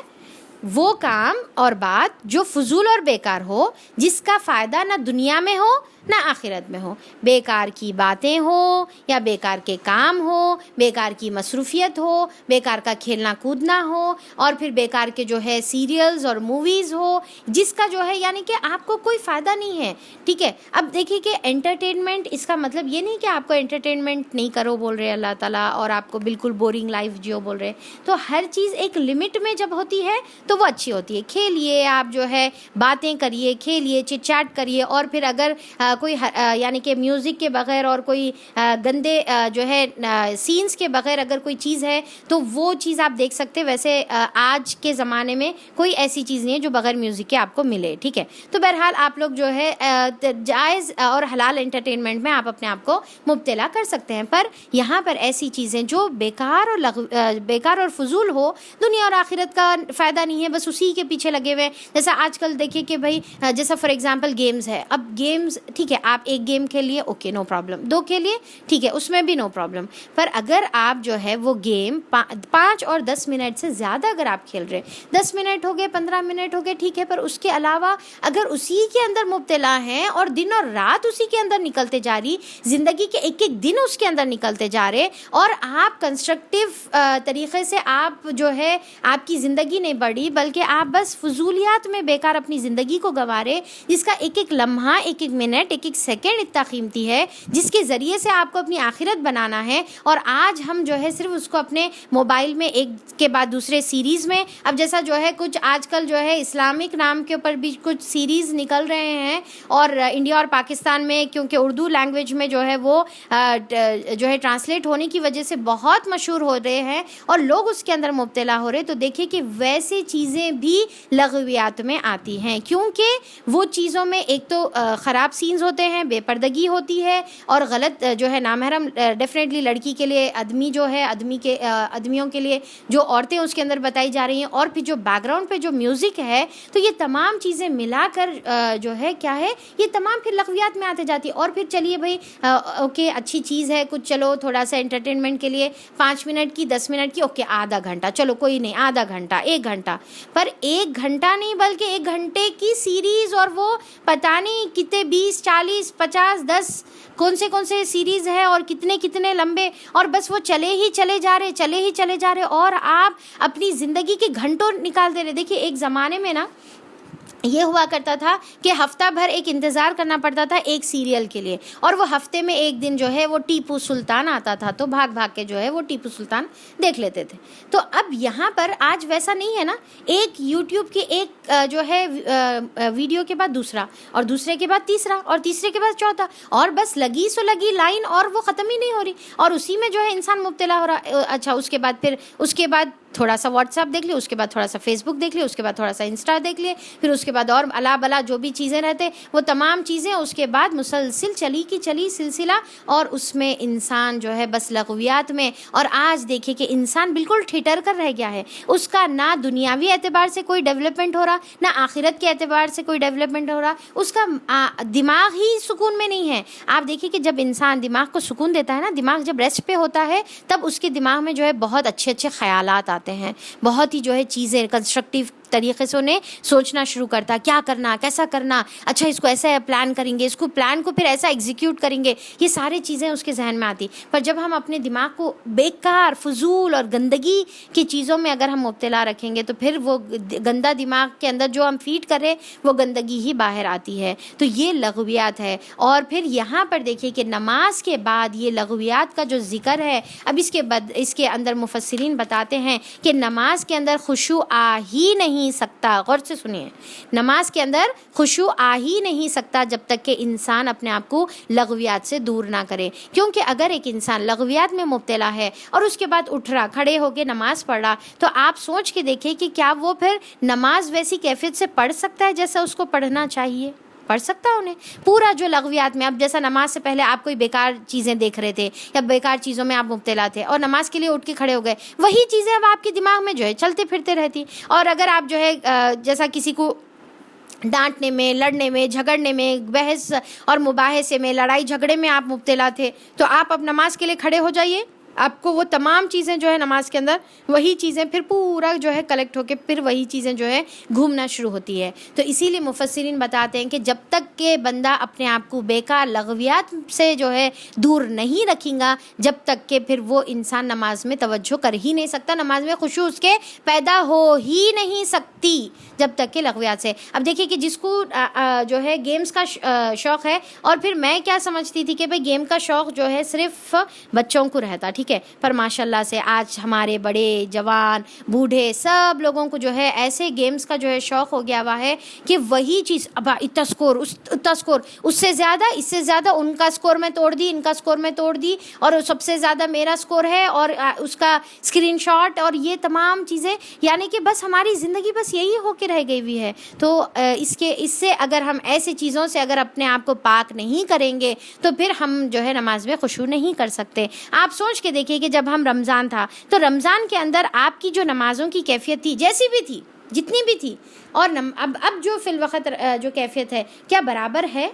وہ کام اور بات جو فضول اور بیکار ہو, جس کا فائدہ نہ دنیا میں ہو نہ آخرت میں ہو. بیکار کی باتیں ہو یا بیکار کے کام ہو, بیکار کی مصروفیت ہو, بیکار کا کھیلنا کودنا ہو, اور پھر بیکار کے جو ہے سیریلز اور موویز ہو, جس کا جو ہے یعنی کہ آپ کو کوئی فائدہ نہیں ہے. ٹھیک ہے, اب دیکھیے کہ انٹرٹینمنٹ, اس کا مطلب یہ نہیں کہ آپ کو انٹرٹینمنٹ نہیں کرو بول رہے اللہ تعالیٰ, اور آپ کو بالکل بورنگ لائف جیو بول رہے. تو ہر چیز ایک لمٹ میں جب ہوتی ہے تو وہ اچھی ہوتی ہے. کھیلیے, آپ جو ہے باتیں کریے, کھیلیے, چٹ چاٹ کریے, اور پھر اگر کوئی یعنی کہ میوزک کے بغیر اور کوئی گندے جو ہے سینز کے بغیر اگر کوئی چیز ہے تو وہ چیز آپ دیکھ سکتے. ویسے آج کے زمانے میں کوئی ایسی چیز نہیں ہے جو بغیر میوزک کے آپ کو ملے. ٹھیک ہے, تو بہرحال آپ لوگ جو ہے جائز اور حلال انٹرٹینمنٹ میں آپ اپنے آپ کو مبتلا کر سکتے ہیں. پر یہاں پر ایسی چیزیں جو بیکار اور فضول ہو, دنیا اور آخرت کا فائدہ نہیں ہے, بس اسی کے پیچھے لگے ہوئے. جیسا آج کل دیکھیے کہ بھائی جیسا فار ایگزامپل گیمز ہے. اب گیمز ٹھیک ہے, آپ ایک گیم کھیل لیے, اوکے نو پرابلم, 2 کھیلیے ٹھیک ہے, اس میں بھی نو پرابلم. پر اگر آپ جو ہے وہ گیم 5 اور 10 منٹ سے زیادہ اگر آپ کھیل رہے, 10 منٹ ہو گئے, 15 منٹ ہو گئے, ٹھیک ہے, پر اس کے علاوہ اگر اسی کے اندر مبتلا ہیں اور دن اور رات اسی کے اندر نکلتے جا رہی, زندگی کے ایک ایک دن اس کے اندر نکلتے جا رہے, اور آپ کنسٹرکٹیو طریقے سے آپ جو ہے آپ کی زندگی نہیں بڑھی بلکہ آپ بس فضولیات میں بیکار اپنی زندگی کو گنوا رہے, جس کا ایک ایک لمحہ, ایک ایک منٹ, ایک ایک سیکنڈ اتنا قیمتی ہے, جس کے ذریعے سے آپ کو اپنی آخرت بنانا ہے. اور آج ہم جو ہے صرف اس کو اپنے موبائل میں ایک کے بعد دوسرے سیریز میں, اب جیسا جو ہے کچھ آج کل جو ہے اسلامک نام کے اوپر بھی کچھ سیریز نکل رہے ہیں, اور انڈیا اور پاکستان میں کیونکہ اردو لینگویج میں جو ہے وہ جو ہے ٹرانسلیٹ ہونے کی وجہ سے بہت مشہور ہو رہے ہیں اور لوگ اس کے اندر مبتلا ہو رہے. تو دیکھیے کہ ویسے چیزیں بھی لغویات میں آتی ہیں, کیونکہ وہ چیزوں میں ایک تو خراب سینز ہوتے ہیں, بے پردگی ہوتی ہے, اور غلط جو ہے نامحرم, ڈیفینیٹلی لڑکی کے لیے آدمی جو ہے آدمیوں کے لیے جو عورتیں اس کے اندر بتائی جا رہی ہیں, اور پھر جو بیک گراؤنڈ پہ جو میوزک ہے, تو یہ تمام چیزیں ملا کر جو ہے کیا ہے, یہ تمام پھر لغویات میں آتے جاتی. اور پھر چلیے بھائی اوکے اچھی چیز ہے کچھ, چلو تھوڑا سا انٹرٹینمنٹ کے لیے 5 منٹ کی, 10 منٹ کی, اوکے آدھا گھنٹہ, چلو کوئی نہیں, آدھا گھنٹہ, 1 گھنٹہ, پر 1 گھنٹہ نہیں بلکہ 1 گھنٹے کی سیریز, اور وہ پتہ نہیں کتنے 20 40 50 10 کون سے سیریز ہے, اور کتنے لمبے, اور بس وہ چلے ہی چلے جا رہے, اور آپ اپنی زندگی کے گھنٹوں نکال دے رہے. دیکھیے ایک زمانے میں نا یہ ہوا کرتا تھا کہ ہفتہ بھر ایک انتظار کرنا پڑتا تھا ایک سیریل کے لیے، اور وہ ہفتے میں ایک دن جو ہے وہ ٹیپو سلطان آتا تھا، تو بھاگ بھاگ کے جو ہے وہ ٹیپو سلطان دیکھ لیتے تھے۔ تو اب یہاں پر آج ویسا نہیں ہے نا، ایک یوٹیوب کی ایک جو ہے ویڈیو کے بعد دوسرا، اور دوسرے کے بعد تیسرا، اور تیسرے کے بعد چوتھا، اور بس لگی سو لگی لائن، اور وہ ختم ہی نہیں ہو رہی، اور اسی میں جو ہے انسان مبتلا ہو رہا۔ اچھا اس کے بعد تھوڑا سا واٹس ایپ دیکھ لیے، اس کے بعد تھوڑا سا فیس بک دیکھ لیے، اس کے بعد تھوڑا سا انسٹا دیکھ لیے، پھر اس کے بعد اور الا بلا جو بھی چیزیں رہتے وہ تمام چیزیں، اس کے بعد مسلسل چلی کی چلی سلسلہ، اور اس میں انسان جو ہے بس لغویات میں۔ اور آج دیکھیں کہ انسان بالکل ٹھٹر کر رہ گیا ہے، اس کا نہ دنیاوی اعتبار سے کوئی ڈیولپمنٹ ہو رہا، نہ آخرت کے اعتبار سے کوئی ڈیولپمنٹ ہو رہا، اس کا دماغ ہی سکون میں نہیں ہے۔ آپ دیکھیں کہ جب انسان دماغ کو سکون دیتا ہے نا، دماغ جب ریسٹ پہ ہوتا ہے، تب اس کے دماغ میں جو ہے بہت اچھے اچھے خیالات آتے ہیں، بہت ہی جو ہے چیزیں کنسٹرکٹیو طریقے سے انہیں سوچنا شروع کرتا ہے، کیا کرنا، کیسا کرنا، اچھا اس کو ایسا پلان کریں گے، اس کو پلان کو پھر ایسا ایگزیکیوٹ کریں گے، یہ ساری چیزیں اس کے ذہن میں آتی۔ پر جب ہم اپنے دماغ کو بیکار، فضول اور گندگی کی چیزوں میں اگر ہم مبتلا رکھیں گے، تو پھر وہ گندا دماغ کے اندر جو ہم فیڈ کریں وہ گندگی ہی باہر آتی ہے۔ تو یہ لغویات ہے۔ اور پھر یہاں پر دیکھیے کہ نماز کے بعد یہ لغویات کا جو ذکر ہے، اب اس کے اندر مفسرین بتاتے ہیں کہ نماز کے اندر خشوع آ ہی نہیں سکتا۔ غور سے سنیے، نماز کے اندر خشوع آ ہی نہیں سکتا جب تک کہ انسان اپنے آپ کو لغویات سے دور نہ کرے، کیونکہ اگر ایک انسان لغویات میں مبتلا ہے اور اس کے بعد اٹھ رہا، کھڑے ہو کے نماز پڑھ رہا، تو آپ سوچ کے دیکھیں کہ کیا وہ پھر نماز ویسی کیفیت سے پڑھ سکتا ہے جیسا اس کو پڑھنا چاہیے؟ پڑھ سکتا انہیں پورا جو لغویات میں؟ اب جیسا نماز سے پہلے آپ کوئی بیکار چیزیں دیکھ رہے تھے یا بیکار چیزوں میں آپ مبتلا تھے، اور نماز کے لیے اٹھ کے کھڑے ہو گئے، وہی چیزیں اب آپ کے دماغ میں جو ہے چلتے پھرتے رہتی۔ اور اگر آپ جو ہے جیسا کسی کو ڈانٹنے میں، لڑنے میں، جھگڑنے میں، بحث اور مباحثے میں، لڑائی جھگڑے میں آپ مبتلا تھے، تو آپ اب نماز کے لیے کھڑے ہو جائیے، آپ کو وہ تمام چیزیں جو ہے نماز کے اندر وہی چیزیں پھر پورا جو ہے کلیکٹ ہو کے پھر وہی چیزیں جو ہے گھومنا شروع ہوتی ہے۔ تو اسی لیے مفسرین بتاتے ہیں کہ جب تک کہ بندہ اپنے آپ کو بیکار لغویات سے جو ہے دور نہیں رکھیں گا، جب تک کہ پھر وہ انسان نماز میں توجہ کر ہی نہیں سکتا، نماز میں خشوع اس کے پیدا ہو ہی نہیں سکتی جب تک کہ لغویات سے۔ اب دیکھیں کہ جس کو جو ہے گیمز کا شوق ہے، اور پھر میں کیا سمجھتی تھی کہ بھئی گیم کا شوق جو ہے صرف بچوں کو رہتا، ٹھیک ہے، پر ماشاءاللہ سے آج ہمارے بڑے، جوان، بوڑھے سب لوگوں کو جو ہے ایسے گیمز کا جو ہے شوق ہو گیا ہوا ہے کہ وہی چیز، اب اتنا سکور، اتنا سکور، اس سے زیادہ ان کا سکور میں توڑ دی، ان کا سکور میں توڑ دی، اور سب سے زیادہ میرا سکور ہے، اور اس کا اسکرین شاٹ، اور یہ تمام چیزیں، یعنی کہ بس ہماری زندگی بس یہی ہو کے رہ گئی ہوئی ہے۔ تو اس سے اگر ہم ایسی چیزوں سے اگر اپنے آپ کو پاک نہیں کریں گے، تو پھر ہم جو ہے نماز میں خشوع نہیں کر سکتے۔ آپ سوچ کے دیکھیے کہ جب ہم رمضان تھا، تو رمضان کے اندر آپ کی جو نمازوں کی کیفیت تھی، جیسی بھی تھی، جتنی بھی تھی، اور اب جو فی الوقت جو کیفیت ہے، کیا برابر ہے؟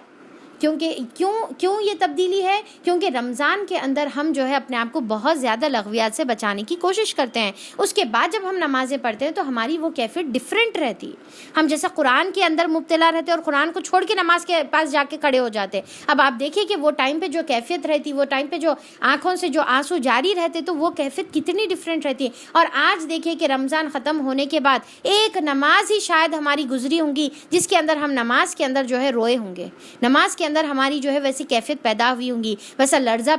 کیوں یہ تبدیلی ہے؟ کیونکہ رمضان کے اندر ہم جو ہے اپنے آپ کو بہت زیادہ لغویات سے بچانے کی کوشش کرتے ہیں، اس کے بعد جب ہم نمازیں پڑھتے ہیں تو ہماری وہ کیفیت ڈیفرنٹ رہتی۔ ہم جیسا قرآن کے اندر مبتلا رہتے اور قرآن کو چھوڑ کے نماز کے پاس جا کے کھڑے ہو جاتے، اب آپ دیکھیں کہ وہ ٹائم پہ جو کیفیت رہتی، وہ ٹائم پہ جو آنکھوں سے جو آنسو جاری رہتے، تو وہ کیفیت کتنی ڈیفرنٹ رہتی ہے۔ اور آج دیکھیں کہ رمضان ختم ہونے کے بعد ایک نماز ہی شاید ہماری گزری ہوں گی جس کے اندر ہم نماز کے اندر جو ہے روئے ہوں گے، نماز کے اندر ہماری جو ہے ویسی کیفیت پیدا ہوئی ہوں گی، ویسا لرزہ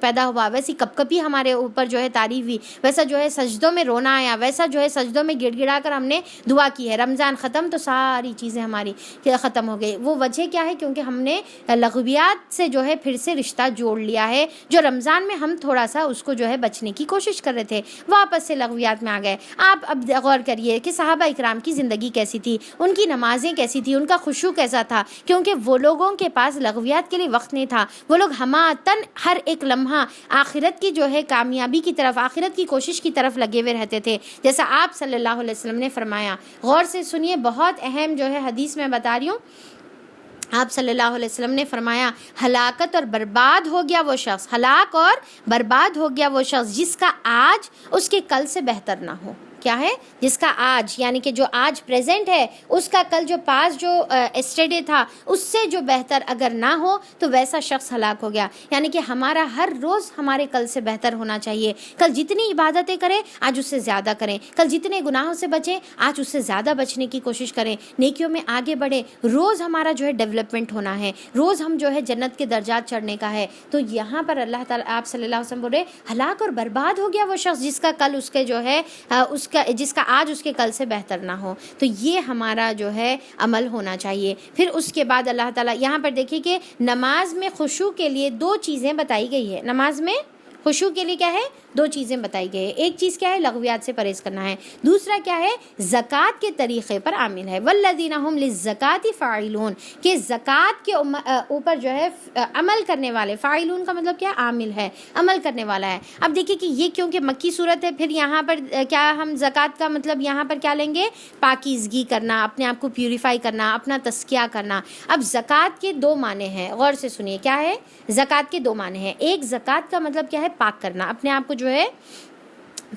پیدا ہوا، ویسی کپ کپی ہمارے اوپر جو ہے طاری ہوئی، ویسا جو ہے سجدوں میں رونا آیا، ویسا جو ہے سجدوں میں گڑ گڑا کر ہم نے دعا کی ہے۔ رمضان ختم تو ساری چیزیں ہماری ختم ہو گئی۔ وہ وجہ کیا ہے؟ کیونکہ ہم نے لغویات سے جو ہے پھر سے رشتہ جوڑ لیا ہے، جو رمضان میں ہم تھوڑا سا اس کو جو ہے بچنے کی کوشش کر رہے تھے، واپس سے لغویات میں آ گئے۔ آپ اب غور کریے کہ صحابہ اکرام کی زندگی کیسی تھی، ان کی نمازیں کیسی تھی، ان کا خشوع کیسا تھا، کیونکہ وہ لوگوں کے پاس لغویات کے لیے وقت نہیں تھا، وہ لوگ ہماتن ہر ایک لمحہ آخرت کی جو ہے کامیابی کی طرف، آخرت کی کوشش کی طرف لگے ہوئے رہتے تھے، جیسا آپ صلی اللہ علیہ وسلم نے فرمایا۔ غور سے سنیے، بہت اہم جو ہے حدیث میں بتا رہی ہوں، آپ صلی اللہ علیہ وسلم نے فرمایا، ہلاکت اور برباد ہو گیا وہ شخص، ہلاک اور برباد ہو گیا وہ شخص جس کا آج اس کے کل سے بہتر نہ ہو۔ کیا ہے؟ جس کا آج یعنی کہ جو آج پریزنٹ ہے اس کا کل جو پاس جو ایسٹرڈے تھا اس سے جو بہتر اگر نہ ہو تو ویسا شخص ہلاک ہو گیا. یعنی کہ ہمارا ہر روز ہمارے کل سے بہتر ہونا چاہیے. کل جتنی عبادتیں کریں آج اس سے زیادہ کریں. کل جتنے گناہوں سے بچیں آج اس سے زیادہ بچنے کی کوشش کریں. نیکیوں میں آگے بڑھیں. روز ہمارا جو ہے ڈیولپمنٹ ہونا ہے. روز ہم جو ہے جنت کے درجات چڑھنے کا ہے. تو یہاں پر اللہ تعالیٰ آپ صلی اللہ علیہ وسلم بول رہے ہلاک اور برباد ہو گیا وہ شخص جس کا کل اس کے جو ہے جس کا آج اس کے کل سے بہتر نہ ہو. تو یہ ہمارا جو ہے عمل ہونا چاہیے. پھر اس کے بعد اللہ تعالیٰ یہاں پر دیکھیے کہ نماز میں خشوع کے لیے 2 چیزیں بتائی گئی ہے. نماز میں خشوع کے لیے کیا ہے؟ 2 چیزیں بتائی گئی ہے. ایک چیز کیا ہے؟ لغویات سے پرہیز کرنا ہے. دوسرا کیا ہے؟ زکوٰۃ کے طریقے پر عامل ہے. والذین هم للزکاۃ فاعلون کہ زکوٰۃ کے اوپر جو ہے عمل کرنے والے. فاعلون کا مطلب کیا؟ عامل ہے, عمل کرنے والا ہے. اب دیکھیے کہ یہ کیونکہ مکی صورت ہے, پھر یہاں پر کیا ہم زکوٰۃ کا مطلب یہاں پر کیا لیں گے؟ پاکیزگی کرنا, اپنے آپ کو پیوریفائی کرنا, اپنا تزکیہ کرنا. اب زکوٰۃ کے 2 معنی ہیں, غور سے سنیے. کیا ہے؟ زکوٰۃ کے 2 معنی ہیں. ایک زکوٰۃ کا مطلب کیا ہے؟ پاک کرنا, اپنے آپ کو جو ہے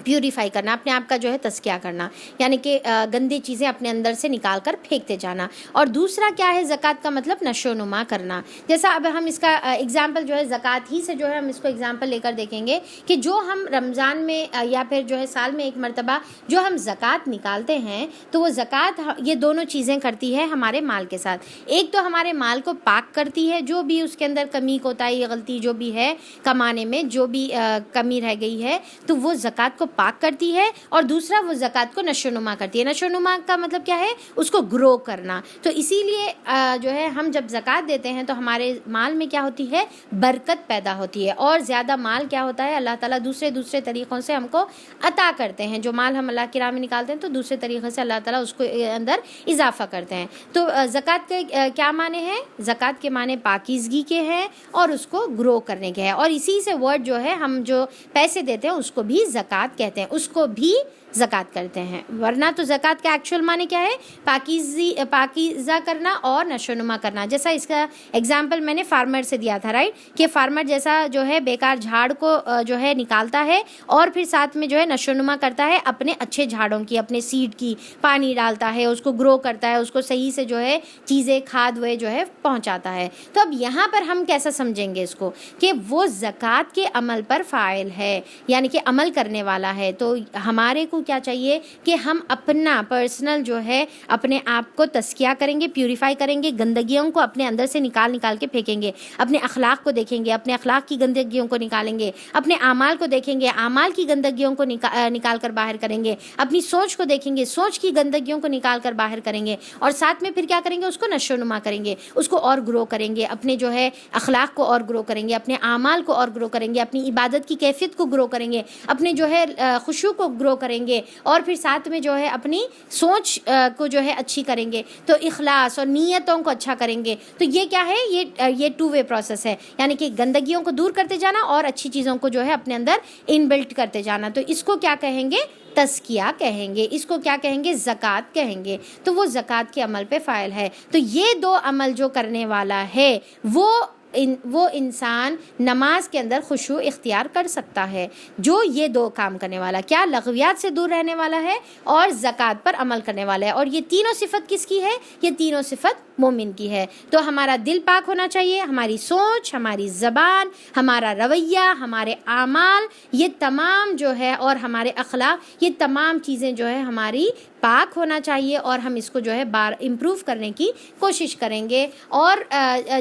پیوریفائی کرنا, اپنے آپ کا جو ہے تزکیہ کرنا, یعنی کہ گندی چیزیں اپنے اندر سے نکال کر پھینکتے جانا. اور دوسرا کیا ہے؟ زکوٰۃ کا مطلب نشو و نما کرنا. جیسا اب ہم اس کا ایگزامپل جو ہے زکوٰۃ ہی سے جو ہے ہم اس کو ایگزامپل لے کر دیکھیں گے کہ جو ہم رمضان میں یا پھر جو ہے سال میں ایک مرتبہ جو ہم زکوٰۃ نکالتے ہیں تو وہ زکوٰۃ یہ دونوں چیزیں کرتی ہے ہمارے مال کے ساتھ. ایک تو ہمارے مال کو پاک کرتی ہے, جو بھی اس کے اندر کمی کوتاہی غلطی جو بھی ہے کمانے میں جو بھی کمی رہ گئی ہے تو وہ زکوٰۃ کو پاک کرتی ہے. اور دوسرا وہ زکوٰۃ کو نشو نما کرتی ہے. نشو نما کا مطلب کیا ہے؟ اس کو گرو کرنا. تو اسی لیے جو ہے ہم جب زکوٰۃ دیتے ہیں تو ہمارے مال میں کیا ہوتی ہے؟ برکت پیدا ہوتی ہے. اور زیادہ مال کیا ہوتا ہے؟ اللہ تعالیٰ دوسرے طریقوں سے ہم کو عطا کرتے ہیں. جو مال ہم اللہ کی راہ میں نکالتے ہیں تو دوسرے طریقے سے اللہ تعالیٰ اس کو اندر اضافہ کرتے ہیں. تو زکوٰۃ کے کیا معنی ہے؟ زکوٰۃ کے معنی پاکیزگی کے ہیں اور اس کو گرو کرنے کے ہیں. اور اسی سے ورڈ جو ہے ہم جو پیسے دیتے ہیں اس کو بھی زکوٰۃ کہتے ہیں, اس کو بھی زکوٰۃ کرتے ہیں. ورنہ تو زکوٰۃ کا ایکچوئل معنی کیا ہے؟ پاکیزہ کرنا اور نشو و نما کرنا. جیسا اس کا ایگزامپل میں نے فارمر سے دیا تھا, رائٹ, کہ فارمر جیسا جو ہے بیکار جھاڑ کو جو ہے نکالتا ہے اور پھر ساتھ میں جو ہے نشو و نما کرتا ہے اپنے اچھے جھاڑوں کی, اپنے سیڈ کی, پانی ڈالتا ہے, اس کو گرو کرتا ہے, اس کو صحیح سے جو ہے چیزیں کھاد وہ جو ہے پہنچاتا ہے. تو اب یہاں پر ہم کیسا سمجھیں گے اس کو کہ وہ زکوٰۃ کے عمل پر فاعل ہے, یعنی کہ عمل کرنے والا ہے. تو ہمارے کو کیا چاہیے کہ ہم اپنا پرسنل جو ہے اپنے آپ کو تزکیہ کریں گے, پیوریفائی کریں گے, گندگیوں کو اپنے اندر سے نکال کے پھینکیں گے. اپنے اخلاق کو دیکھیں گے, اپنے اخلاق کی گندگیوں کو نکالیں گے. اپنے اعمال کو دیکھیں گے, اعمال کی گندگیوں کو نکال کر باہر کریں گے. اپنی سوچ کو دیکھیں گے, سوچ کی گندگیوں کو نکال کر باہر کریں گے. اور ساتھ میں پھر کیا کریں گے؟ اس کو نشو و نما کریں گے, اس کو اور گرو کریں گے, اپنے جو ہے اخلاق کو اور گرو کریں گے, اپنے اعمال کو اور گرو کریں گے, اپنی عبادت کی کیفیت کو گرو کریں گے, اپنے جو ہے خشوع کو گرو کریں گے, اور پھر ساتھ میں جو ہے اپنی سوچ کو جو ہے اچھی کریں گے. تو اخلاص اور نیتوں کو اچھا کریں گے. تو یہ کیا ہے؟ یہ 2 وے پروسیس ہے, یعنی کہ گندگیوں کو دور کرتے جانا اور اچھی چیزوں کو جو ہے اپنے اندر ان بلٹ کرتے جانا. تو اس کو کیا کہیں گے؟ تزکیہ کہیں گے. اس کو کیا کہیں گے؟ زکوٰۃ کہیں گے. تو وہ زکوٰۃ کے عمل پہ فاعل ہے. تو یہ 2 عمل جو کرنے والا ہے وہ انسان نماز کے اندر خشوع اختیار کر سکتا ہے. جو یہ 2 کام کرنے والا, کیا؟ لغویات سے دور رہنے والا ہے اور زکوٰۃ پر عمل کرنے والا ہے. اور یہ تینوں صفت کس کی ہے؟ یہ تینوں صفت مومن کی ہے. تو ہمارا دل پاک ہونا چاہیے, ہماری سوچ, ہماری زبان, ہمارا رویہ, ہمارے اعمال, یہ تمام جو ہے, اور ہمارے اخلاق, یہ تمام چیزیں جو ہے ہماری پاک ہونا چاہیے. اور ہم اس کو جو ہے امپروو کرنے کی کوشش کریں گے. اور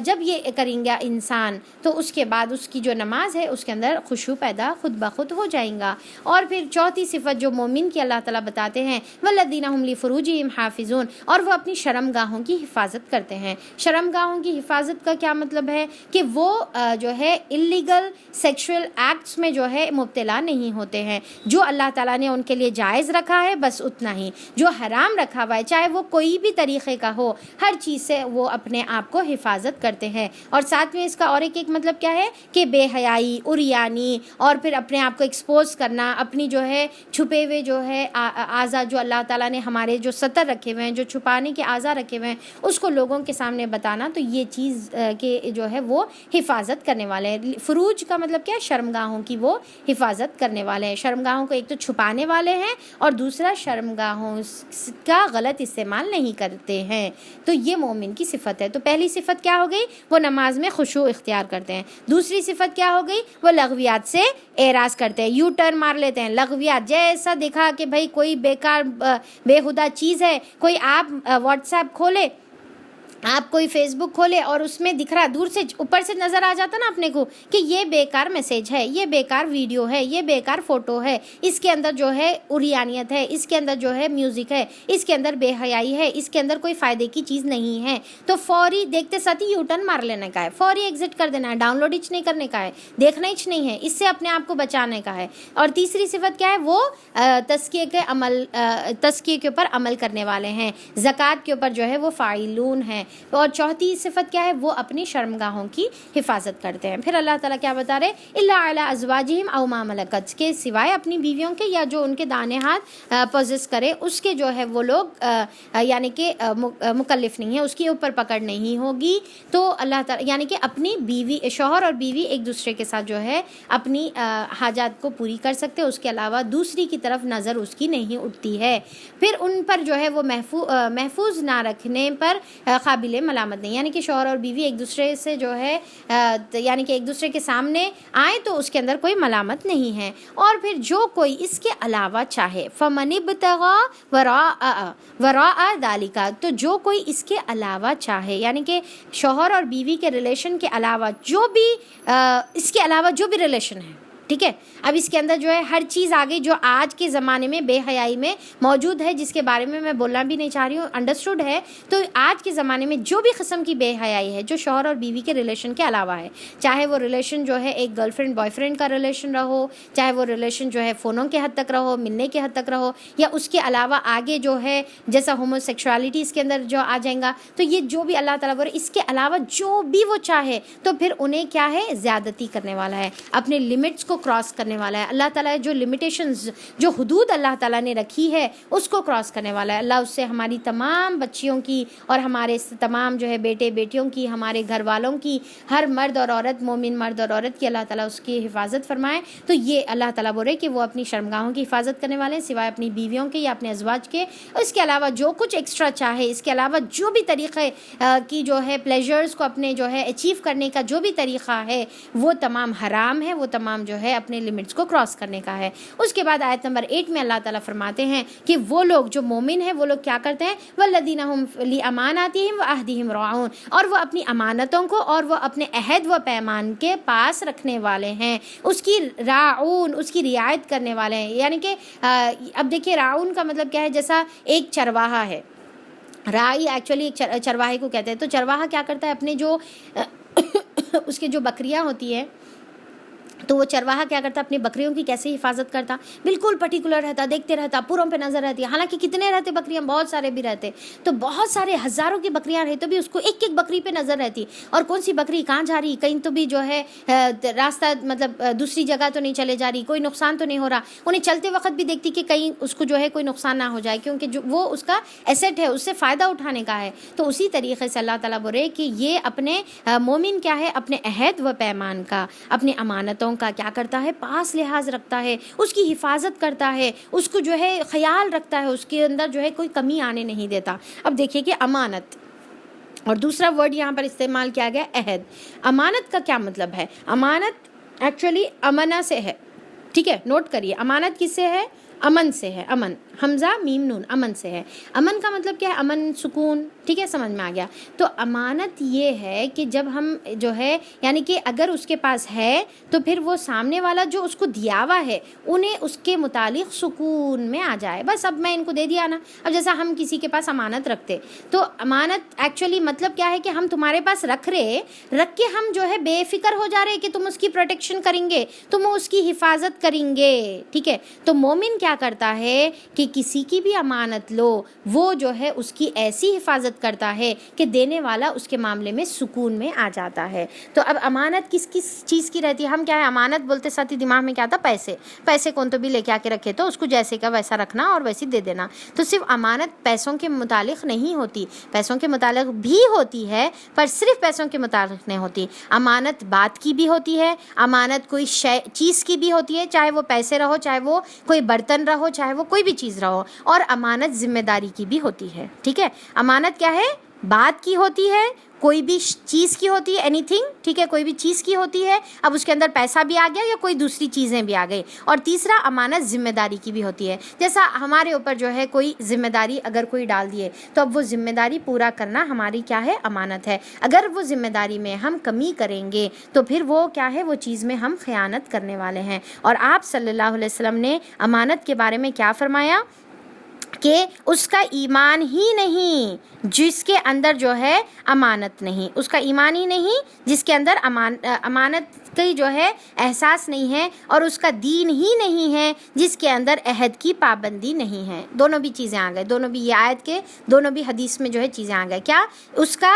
جب یہ کریں گا انسان تو اس کے بعد اس کی جو نماز ہے اس کے اندر خشوع پیدا خود بخود ہو جائیں گا. اور پھر چوتھی صفت جو مومن کی اللہ تعالیٰ بتاتے ہیں, والذین هم لفروجہم حافظون, اور وہ اپنی شرم گاہوں کی حفاظت کرتے ہیں. شرم گاہوں کی حفاظت کا کیا مطلب ہے؟ کہ وہ جو ہے اللیگل سیکشول ایکٹس میں جو ہے مبتلا نہیں ہوتے ہیں. جو اللہ تعالیٰ نے ان کے لیے جائز رکھا ہے بس اتنا ہی, جو حرام رکھا ہوا ہے چاہے وہ کوئی بھی طریقے کا ہو, ہر چیز سے وہ اپنے آپ کو حفاظت کرتے ہیں. اور ساتھ ساتھ میں اس کا اور ایک مطلب کیا ہے کہ بے حیائی، عریانی، اور پھر اپنے آپ کو ایکسپوز کرنا، اپنی جو ہے چھپے ہوئے جو ہے اعضاء جو اللہ تعالیٰ نے ہمارے جو ستر رکھے ہوئے ہیں، جو چھپانے کے اعضاء رکھے ہوئے ہیں، اس کو لوگوں کے سامنے بتانا، تو یہ چیز کے جو ہے وہ حفاظت کرنے والے ہیں۔ فروج کا مطلب کیا ہے؟ شرمگاہوں کی وہ حفاظت کرنے والے ہیں۔ شرمگاہوں کو ایک تو چھپانے والے ہیں، اور دوسرا شرمگاہوں کا غلط استعمال نہیں کرتے ہیں۔ تو یہ مومن کی صفت ہے۔ تو پہلی صفت کیا ہو گئی؟ وہ نماز میں خشوع اختیار کرتے ہیں۔ دوسری صفت کیا ہو گئی؟ وہ لغویات سے اعراض کرتے ہیں، یو ٹرن مار لیتے ہیں۔ لغویات جیسا دیکھا کہ بھائی کوئی بیکار بےہودہ چیز ہے، کوئی آپ واٹس ایپ کھولے، آپ کوئی فیس بک کھولے اور اس میں دکھ رہا، دور سے اوپر سے نظر آ جاتا نا اپنے کو کہ یہ بیکار میسیج ہے، یہ بیکار ویڈیو ہے، یہ بیکار فوٹو ہے، اس کے اندر جو ہے عریانیت ہے، اس کے اندر جو ہے میوزک ہے، اس کے اندر بے حیائی ہے، اس کے اندر کوئی فائدے کی چیز نہیں ہے، تو فوری دیکھتے ساتھ ہی یو ٹرن مار لینے کا ہے، فوری ایگزٹ کر دینا ہے، ڈاؤن لوڈ ہی نہیں کرنے کا ہے، دیکھنا ہی نہیں ہے، اس سے اپنے آپ کو بچانے کا ہے۔ اور تیسری صفت کیا ہے؟ وہ تزکیے کے اوپر عمل کرنے والے ہیں، زکوٰۃ کے اوپر جو ہے وہ فاعلون ہیں۔ اور چوتھی صفت کیا ہے؟ وہ اپنی شرمگاہوں کی حفاظت کرتے ہیں۔ پھر اللہ تعالیٰ کیا بتا رہے؟ الا علی ازواجہم او ما ملکت، کے سوائے اپنی بیویوں کے یا جو ان کے دانے ہاتھ پوزیس کرے اس کے جو ہے وہ لوگ یعنی کہ مکلف نہیں ہے، اس کے اوپر پکڑ نہیں ہوگی۔ تو اللہ تعالیٰ یعنی کہ اپنی بیوی، شوہر اور بیوی ایک دوسرے کے ساتھ جو ہے اپنی حاجات کو پوری کر سکتے، اس کے علاوہ دوسری کی طرف نظر اس کی نہیں اٹھتی ہے۔ پھر ان پر جو ہے وہ محفوظ نہ رکھنے پر قابل ملامت نہیں، یعنی کہ شوہر اور بیوی ایک دوسرے سے جو ہے یعنی کہ ایک دوسرے کے سامنے آئیں تو اس کے اندر کوئی ملامت نہیں ہے۔ اور پھر جو کوئی اس کے علاوہ چاہے فمن ابتغى وراء ذلك، تو جو کوئی اس کے علاوہ چاہے یعنی کہ شوہر اور بیوی کے ریلیشن کے علاوہ جو بھی اس کے علاوہ جو بھی ریلیشن ہے، ٹھیک ہے، اب اس کے اندر جو ہے ہر چیز آ گئی جو آج کے زمانے میں بے حیائی میں موجود ہے، جس کے بارے میں بولنا بھی نہیں چاہ رہی ہوں، انڈرسٹوڈ ہے۔ تو آج کے زمانے میں جو بھی قسم کی بے حیائی ہے جو شوہر اور بیوی کے ریلیشن کے علاوہ ہے، چاہے وہ ریلیشن جو ہے ایک گرل فرینڈ بوائے فرینڈ کا ریلیشن رہو، چاہے وہ ریلیشن جو ہے فونوں کے حد تک رہو، ملنے کے حد تک رہو، یا اس کے علاوہ آگے جو ہے جیسا ہومو سیکشوالٹی اس کے اندر جو آ جائیں گا، تو یہ جو بھی اللہ تعالیٰ اس کے علاوہ جو بھی وہ چاہے تو پھر انہیں کیا ہے؟ زیادتی کرنے والا ہے، اپنے لمٹس کو کراس کرنے والا ہے۔ اللہ تعالیٰ جو لمیٹیشنز، جو حدود اللہ تعالیٰ نے رکھی ہے اس کو کراس کرنے والا ہے۔ اللہ اس سے ہماری تمام بچیوں کی اور ہمارے تمام جو ہے بیٹے بیٹیوں کی، ہمارے گھر والوں کی، ہر مرد اور عورت، مومن مرد اور عورت کی اللہ تعالیٰ اس کی حفاظت فرمائے۔ تو یہ اللہ تعالیٰ بول رہے کہ وہ اپنی شرمگاہوں کی حفاظت کرنے والے ہیں، سوائے اپنی بیویوں کے یا اپنے ازواج کے۔ اس کے علاوہ جو کچھ ایکسٹرا چاہے، اس کے علاوہ جو بھی طریقے کی جو ہے پلیجرز کو اپنے جو ہے اچیو کرنے کا جو بھی طریقہ ہے وہ تمام حرام ہے، وہ تمام جو ہے اپنے لمٹس کو کراس کرنے کا ہے۔ اس کے بعد آیت نمبر 8 میں اللہ تعالیٰ فرماتے ہیں کہ وہ لوگ جو مومن ہیں وہ لوگ کیا کرتے ہیں؟ والذین هم لاماناتہم وعہدہم راعون، اور وہ اپنی امانتوں کو اور وہ اپنے عہد و پیمان کے پاس رکھنے والے ہیں، اس کی راعون، اس کی رعایت کرنے والے ہیں۔ یعنی کہ اب دیکھیے راعون کا مطلب کیا ہے؟ جیسا ایک چرواہا ہے، راعی ایکچولی ایک چرواہے کو کہتے ہیں۔ تو چرواہا کیا کرتا ہے؟ اپنے جو اس کے جو بکریاں ہوتی ہیں تو وہ چرواہا کیا کرتا؟ اپنی بکریوں کی کیسے حفاظت کرتا؟ بالکل پرٹیکولر رہتا، دیکھتے رہتا، پوروں پہ نظر رہتی ہے۔ حالانکہ کتنے رہتے بکریاں؟ بہت سارے بھی رہتے، تو بہت سارے ہزاروں کی بکریاں رہتی تو بھی اس کو ایک ایک بکری پہ نظر رہتی، اور کون سی بکری کہاں جا رہی، کہیں تو بھی جو ہے راستہ مطلب دوسری جگہ تو نہیں چلے جا رہی، کوئی نقصان تو نہیں ہو رہا۔ انہیں چلتے وقت بھی دیکھتی کہ کہیں اس کو جو ہے کوئی نقصان نہ ہو جائے، کیونکہ جو وہ اس کا ایسٹ ہے، اس سے فائدہ اٹھانے کا ہے۔ تو اسی طریقے سے اللہ تعالیٰ بول رہے کہ یہ اپنے مومن کیا ہے؟ اپنے عہد و پیمان کا، اپنے امانتوں کا کیا کرتا ہے؟ پاس لحاظ رکھتا ہے، اس کی حفاظت کرتا ہے، اس کو جو ہے خیال رکھتا ہے، اس کے اندر جو ہے کوئی کمی آنے نہیں دیتا۔ اب دیکھیے کہ امانت، اور دوسرا ورڈ یہاں پر استعمال کیا گیا عہد۔ امانت کا کیا مطلب ہے؟ امانت ایکچولی امنا سے ہے، ٹھیک ہے، نوٹ کریے، امانت کس سے ہے؟ امن سے ہے، امن، حمزہ میم نون، امن سے ہے۔ امن کا مطلب کیا ہے؟ امن، سکون، ٹھیک ہے، سمجھ میں آ گیا۔ تو امانت یہ ہے کہ جب ہم جو ہے یعنی کہ اگر اس کے پاس ہے تو پھر وہ سامنے والا جو اس کو دیا ہوا ہے انہیں اس کے متعلق سکون میں آ جائے، بس اب میں ان کو دے دیا نا۔ اب جیسا ہم کسی کے پاس امانت رکھتے، تو امانت ایکچولی مطلب کیا ہے کہ ہم تمہارے پاس رکھ کے ہم جو ہے بے فکر ہو جا رہے کہ تم اس کی پروٹیکشن کریں گے، تم اس کی حفاظت کریں گے، ٹھیک ہے۔ تو مومن کیا کرتا ہے کہ کہ کسی کی بھی امانت لو وہ جو ہے اس کی ایسی حفاظت کرتا ہے کہ دینے والا اس کے معاملے میں سکون میں آ جاتا ہے۔ تو اب امانت کس کس چیز کی رہتی ہے؟ ہم کیا ہے امانت بولتے ساتھ ہی دماغ میں کیا آتا؟ پیسے کون تو بھی لے کے آ کے رکھے تو اس کو جیسے کا ویسا رکھنا اور ویسی دے دینا۔ تو صرف امانت پیسوں کے متعلق نہیں ہوتی، پیسوں کے متعلق بھی ہوتی ہے پر صرف پیسوں کے متعلق نہیں ہوتی۔ امانت بات کی بھی ہوتی ہے، امانت کوئی چیز کی بھی ہوتی ہے، چاہے وہ پیسے رہو، چاہے وہ کوئی برتن رہو، چاہے وہ کوئی بھی چیز رہو، اور امانت ذمہ داری کی بھی ہوتی ہے۔ ٹھیک ہے، امانت کیا ہے؟ بات کی ہوتی ہے، کوئی بھی چیز کی ہوتی ہے، اینی تھنگ، ٹھیک ہے، کوئی بھی چیز کی ہوتی ہے، اب اس کے اندر پیسہ بھی آ گیا یا کوئی دوسری چیزیں بھی آ گئی۔ اور تیسرا امانت ذمہ داری کی بھی ہوتی ہے، جیسا ہمارے اوپر جو ہے کوئی ذمہ داری اگر کوئی ڈال دیے تو اب وہ ذمہ داری پورا کرنا ہماری کیا ہے؟ امانت ہے۔ اگر وہ ذمہ داری میں ہم کمی کریں گے تو پھر وہ کیا ہے؟ وہ چیز میں ہم خیانت کرنے والے ہیں۔ اور آپ صلی اللہ علیہ وسلم نے امانت کے بارے میں کیا فرمایا کہ اس کا ایمان ہی نہیں جس کے اندر جو ہے امانت نہیں، اس کا ایمان ہی نہیں جس کے اندر امانت کی جو ہے احساس نہیں ہے، اور اس کا دین ہی نہیں ہے جس کے اندر عہد کی پابندی نہیں ہے۔ دونوں بھی چیزیں آ گئے، دونوں بھی یہ آیت کے دونوں بھی حدیث میں جو ہے چیزیں آ گئے۔ کیا؟ اس کا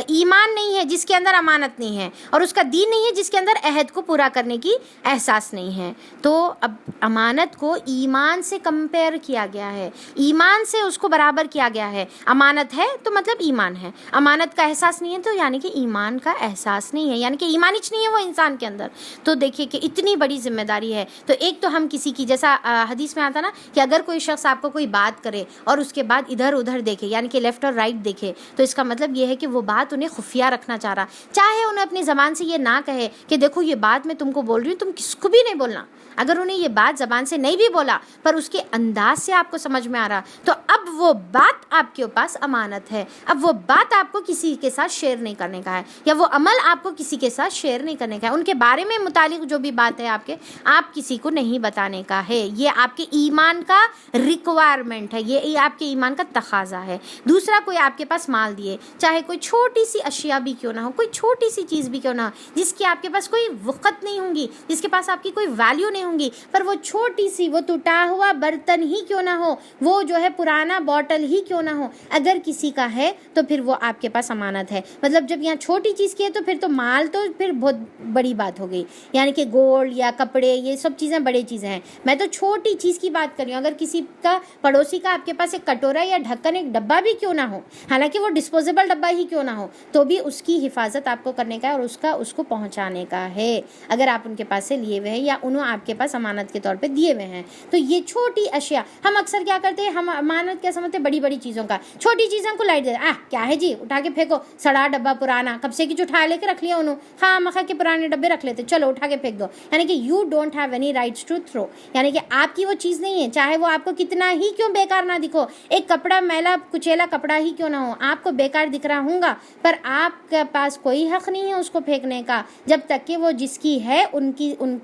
ایمان نہیں ہے جس کے اندر امانت نہیں ہے، اور اس کا دین نہیں ہے جس کے اندر عہد کو پورا کرنے کی احساس نہیں ہے۔ تو اب امانت کو ایمان سے کمپیئر کیا گیا ہے، ایمان سے اس کو برابر کیا گیا ہے۔ امانت ہے تو مطلب ایمان ہے، امانت کا احساس نہیں ہے تو یعنی کہ ایمان کا احساس نہیں ہے، یعنی کہ ایمان ہی نہیں ہے وہ انسان کے اندر۔ تو دیکھیے کہ اتنی بڑی ذمہ داری ہے۔ تو ایک تو ہم کسی کی، جیسا حدیث میں آتا نا کہ اگر کوئی شخص آپ کو کوئی بات کرے اور اس کے بعد ادھر ادھر دیکھے، یعنی کہ لیفٹ اور رائٹ دیکھے، تو اس کا مطلب یہ ہے کہ وہ بات انہیں خفیہ رکھنا چاہ رہا، چاہے انہیں اپنی زبان سے یہ نہ کہے کہ دیکھو یہ بات میں تم کو بول رہی ہوں، تم کس کو بھی نہیں بولنا۔ اگر انہیں یہ بات زبان سے نہیں بھی بولا پر اس کے انداز سے آپ کو سمجھ میں آ رہا، تو اب وہ بات آپ کے پاس امانت ہے، اب وہ بات آپ کو کسی کے ساتھ شیئر نہیں کرنے کا ہے، یا وہ عمل آپ کو کسی کے ساتھ شیئر نہیں کرنے کا ہے، ان کے بارے میں متعلق جو بھی بات ہے آپ کسی کو نہیں بتانے کا ہے۔ یہ آپ کے ایمان کا ریکوائرمنٹ ہے، یہ آپ کے ایمان کا تقاضا ہے۔ دوسرا، کوئی آپ کے پاس مال دیے، چاہے کوئی چھوٹی سی اشیاء بھی کیوں نہ ہو، کوئی چھوٹی سی چیز بھی کیوں نہ ہو، جس کی آپ کے پاس کوئی وقت نہیں ہوں گی، جس کے پاس آپ کی کوئی ویلیو نہیں ہوں گی، پر وہ چھوٹی سی، وہ ٹوٹا ہوا برتن ہی کیوں نہ ہو، وہ جو ہے پرانا بوٹل ہی کیوں نہ ہو، اگر کسی کا ہے تو پھر وہ آپ کے پاس امانت ہے۔ مطلب جب یہاں چھوٹی چیز کی ہے تو پھر تو مال تو پھر بہت بڑی بات ہو گئی، یعنی کہ گولڈ یا کپڑے، یہ سب چیزیں بڑی چیزیں ہیں۔ میں تو چھوٹی چیز کی بات کر رہی ہوں، اگر کسی کا پڑوسی کا آپ کے پاس ایک کٹورا یا ڈھکن، ایک ڈبہ بھی کیوں نہ ہو، حالانکہ وہ ڈسپوزیبل ڈبہ ہی کیوں نہ ہو، تو بھی اس کی حفاظت آپ کو کرنے کا ہے اور اس کو پہنچانے کا ہے، اگر آپ ان کے پاس سے لیے ہوئے ہیں یا انہوں آپ کے پاس امانت کے طور پہ دیے ہوئے ہیں۔ تو یہ چھوٹی اشیاء، ہم اکثر کیا کرتے ہیں، ہم امانت کیا سمجھتے ہیں؟ بڑی بڑی چیزوں کا، چھوٹی چیزوں کو لائٹ دیتے، کیا ہے جی، اٹھا کے پھینکو، سڑا ڈبہ پرانا، کب سے کچھ اٹھا لے کے رکھ لیا انہوں، خواہ مخواہ کے پرانے ڈبے رکھ لیتے، چلو اٹھا کے پھینک دو، یعنی کہ you don't have any rights to throw, یعنی کہ آپ کی وہ چیز نہیں ہے، چاہے وہ آپ کو کتنا ہی کیوں بیکار نہ دکھو، ایک کپڑا میلا کچیلا کپڑا ہی کیوں نہ ہو، آپ کو بیکار دکھ رہا ہوں گا، پر آپ کے پاس کوئی حق نہیں ہے اس کو پھینکنے کا جب تک کہ وہ جس کی ہے ان